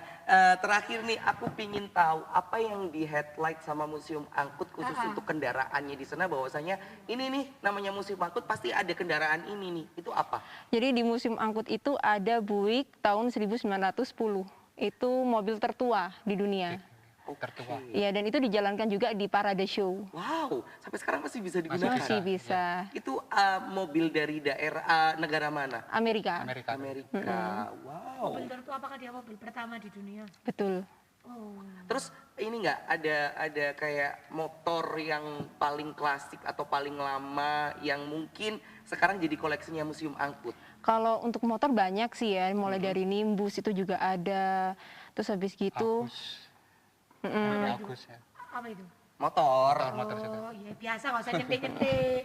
[SPEAKER 1] terakhir nih aku pingin tahu apa yang di headlight sama Museum Angkut khusus untuk kendaraannya di sana bahwasanya ini nih namanya Museum Angkut pasti ada kendaraan ini nih. Itu apa?
[SPEAKER 3] Jadi di Museum Angkut itu ada Buick tahun 1910. Itu mobil tertua di dunia.
[SPEAKER 4] Tertua.
[SPEAKER 3] Iya, dan itu dijalankan juga di Parade Show.
[SPEAKER 1] Wow, sampai sekarang masih bisa digunakan.
[SPEAKER 3] Masih bisa.
[SPEAKER 1] Itu mobil dari daerah negara mana?
[SPEAKER 3] Amerika.
[SPEAKER 4] Amerika.
[SPEAKER 1] Amerika. Wow.
[SPEAKER 2] Mobil tertua apakah dia mobil pertama di dunia?
[SPEAKER 3] Betul.
[SPEAKER 2] Oh.
[SPEAKER 1] Terus ini nggak ada kayak motor yang paling klasik atau paling lama yang mungkin sekarang jadi koleksinya Museum Angkut?
[SPEAKER 3] Kalau untuk motor banyak sih ya, mulai dari Nimbus itu juga ada. Terus habis gitu,
[SPEAKER 4] Agus ya.
[SPEAKER 2] Apa itu?
[SPEAKER 1] Motor.
[SPEAKER 4] Motor juga.
[SPEAKER 2] Oh iya biasa nggak usah nyentik-nyentik.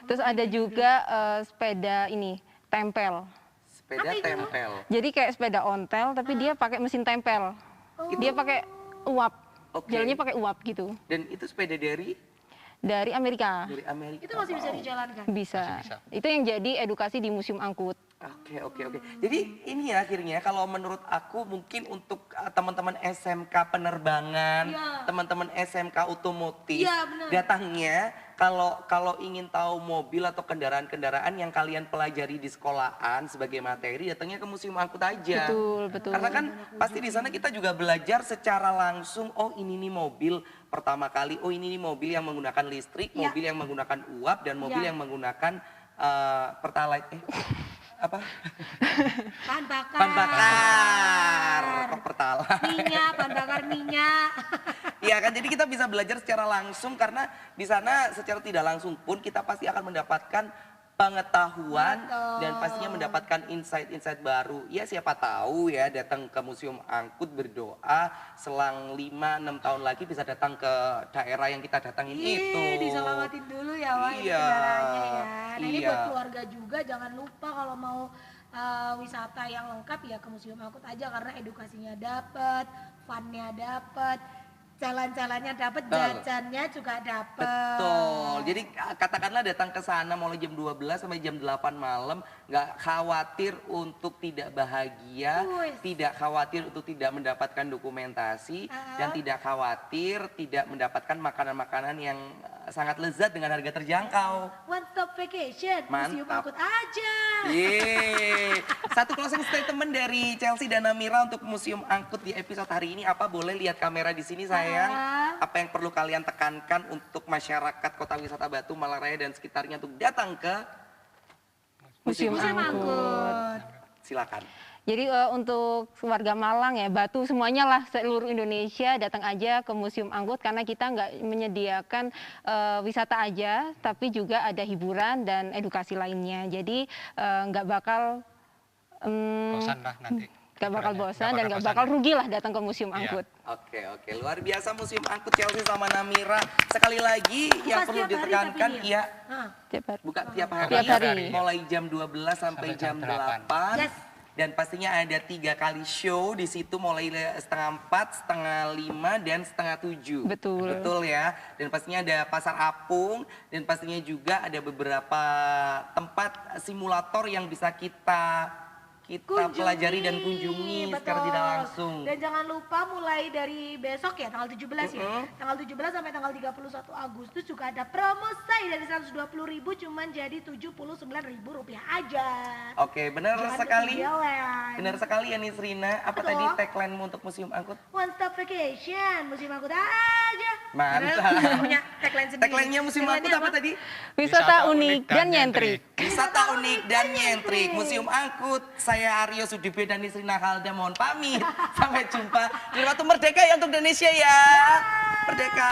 [SPEAKER 3] terus ada juga sepeda ini, tempel.
[SPEAKER 1] Sepeda tempel.
[SPEAKER 3] Jadi kayak sepeda ontel tapi dia pakai mesin tempel. Dia pakai uap.
[SPEAKER 1] Oke.
[SPEAKER 3] Jalannya pakai uap gitu.
[SPEAKER 1] Dan itu sepeda
[SPEAKER 3] Dari Amerika.
[SPEAKER 1] dari Amerika.
[SPEAKER 2] Itu masih bisa
[SPEAKER 1] Wow.
[SPEAKER 2] dijalankan.
[SPEAKER 3] Bisa.
[SPEAKER 4] Bisa.
[SPEAKER 3] Itu yang jadi edukasi di Museum Angkut.
[SPEAKER 1] Oke. Jadi ini ya akhirnya kalau menurut aku mungkin untuk teman-teman SMK penerbangan,
[SPEAKER 2] Iya.
[SPEAKER 1] teman-teman SMK otomotif,
[SPEAKER 2] Iya, benar.
[SPEAKER 1] datangnya kalau ingin tahu mobil atau kendaraan-kendaraan yang kalian pelajari di sekolahan sebagai materi, datangnya ke Museum Angkut aja.
[SPEAKER 3] Betul.
[SPEAKER 1] Karena kan pasti di sana kita juga belajar secara langsung, oh ini nih mobil pertama kali, oh ini nih mobil yang menggunakan listrik,
[SPEAKER 2] Iya.
[SPEAKER 1] mobil yang menggunakan uap, dan mobil
[SPEAKER 2] Iya.
[SPEAKER 1] yang menggunakan pertalite. Apa?
[SPEAKER 2] Bahan bakar.
[SPEAKER 1] Bahan bakar. Kok pertalite?
[SPEAKER 2] Minyak, bahan bakar minyak.
[SPEAKER 1] Iya kan, jadi kita bisa belajar secara langsung karena di sana secara tidak langsung pun kita pasti akan mendapatkan pengetahuan
[SPEAKER 2] Betul.
[SPEAKER 1] dan pastinya mendapatkan insight-insight baru. Ya siapa tahu ya datang ke Museum Angkut berdoa selang 5-6 tahun lagi bisa datang ke daerah yang kita datangin itu.
[SPEAKER 2] Diselamatin dulu ya Wak, ini
[SPEAKER 1] Iya.
[SPEAKER 2] kendaraannya ya. Nah ini
[SPEAKER 1] Iya.
[SPEAKER 2] buat keluarga juga jangan lupa kalau mau wisata yang lengkap ya ke Museum Angkut aja karena edukasinya dapet, funnya dapet, jalan-jalannya dapet,
[SPEAKER 1] Betul.
[SPEAKER 2] jajannya juga dapet.
[SPEAKER 1] Betul. Jadi katakanlah datang ke sana mulai jam 12 sampai jam 8 malam, nggak khawatir untuk tidak bahagia,
[SPEAKER 2] Wih.
[SPEAKER 1] tidak khawatir untuk tidak mendapatkan dokumentasi, dan tidak khawatir tidak mendapatkan makanan-makanan yang sangat lezat dengan harga terjangkau.
[SPEAKER 2] One stop vacation, Museum
[SPEAKER 1] Mantap.
[SPEAKER 2] Angkut aja.
[SPEAKER 1] Yeay. Satu closing statement dari Chelsea dan Amira untuk Museum Angkut di episode hari ini apa? Boleh lihat kamera di sini sayang. Apa yang perlu kalian tekankan untuk masyarakat Kota Wisata Batu, Malaraya dan sekitarnya untuk datang ke
[SPEAKER 3] Museum
[SPEAKER 2] Museum
[SPEAKER 3] Angkut.
[SPEAKER 2] Angkut.
[SPEAKER 1] Silakan.
[SPEAKER 3] Jadi untuk warga Malang ya, Batu semuanya lah seluruh Indonesia datang aja ke Museum Angkut karena kita nggak menyediakan wisata aja, tapi juga ada hiburan dan edukasi lainnya. Jadi nggak bakal
[SPEAKER 4] Bosan lah nanti.
[SPEAKER 3] nggak bakal
[SPEAKER 4] Hiburannya.
[SPEAKER 3] bosan dan nggak bakal rugi lah datang ke Museum
[SPEAKER 4] Iya.
[SPEAKER 3] Angkut.
[SPEAKER 1] Oke, luar biasa Museum Angkut Chelsea sama Namira. Sekali lagi yang
[SPEAKER 2] Buka
[SPEAKER 1] perlu
[SPEAKER 2] setiap hari
[SPEAKER 1] ditekankan
[SPEAKER 2] tapi
[SPEAKER 1] ya,
[SPEAKER 2] Nah,
[SPEAKER 3] Tiap hari.
[SPEAKER 1] buka tiap hari,
[SPEAKER 3] Tiap hari.
[SPEAKER 1] mulai jam 12 sampai jam 8.
[SPEAKER 2] Yes.
[SPEAKER 1] Dan pastinya ada 3 kali show di situ mulai 3:30, 4:30, dan 6:30.
[SPEAKER 3] Betul.
[SPEAKER 1] Betul ya. Dan pastinya ada pasar apung dan pastinya juga ada beberapa tempat simulator yang bisa kita pelajari dan kunjungi secara
[SPEAKER 2] betul.
[SPEAKER 1] tidak langsung.
[SPEAKER 2] Dan jangan lupa mulai dari besok ya tanggal 17 ya. Tanggal 17 sampai tanggal 31 Agustus juga ada promo say dari 120.000 cuman jadi 79.000 rupiah aja.
[SPEAKER 1] Oke, benar
[SPEAKER 2] Jangan
[SPEAKER 1] sekali.
[SPEAKER 2] ketinggalan.
[SPEAKER 1] Benar sekali ya Nisrina. Apa
[SPEAKER 2] Betul.
[SPEAKER 1] tadi tagline-mu untuk Museum Angkut?
[SPEAKER 2] One stop vacation, Museum Angkut aja.
[SPEAKER 1] Mantap.
[SPEAKER 2] Karena punya tagline sendiri.
[SPEAKER 1] Tagline-nya Museum Angkut
[SPEAKER 2] Tagline-nya
[SPEAKER 1] apa tadi?
[SPEAKER 3] Wisata unik dan nyentrik.
[SPEAKER 1] Wisata unik dan nyentrik. Museum Angkut. Saya Aryo Sudibyo dan Nisrina Halda mohon pamit. Sampai jumpa di waktu Merdeka ya untuk Indonesia ya. Merdeka.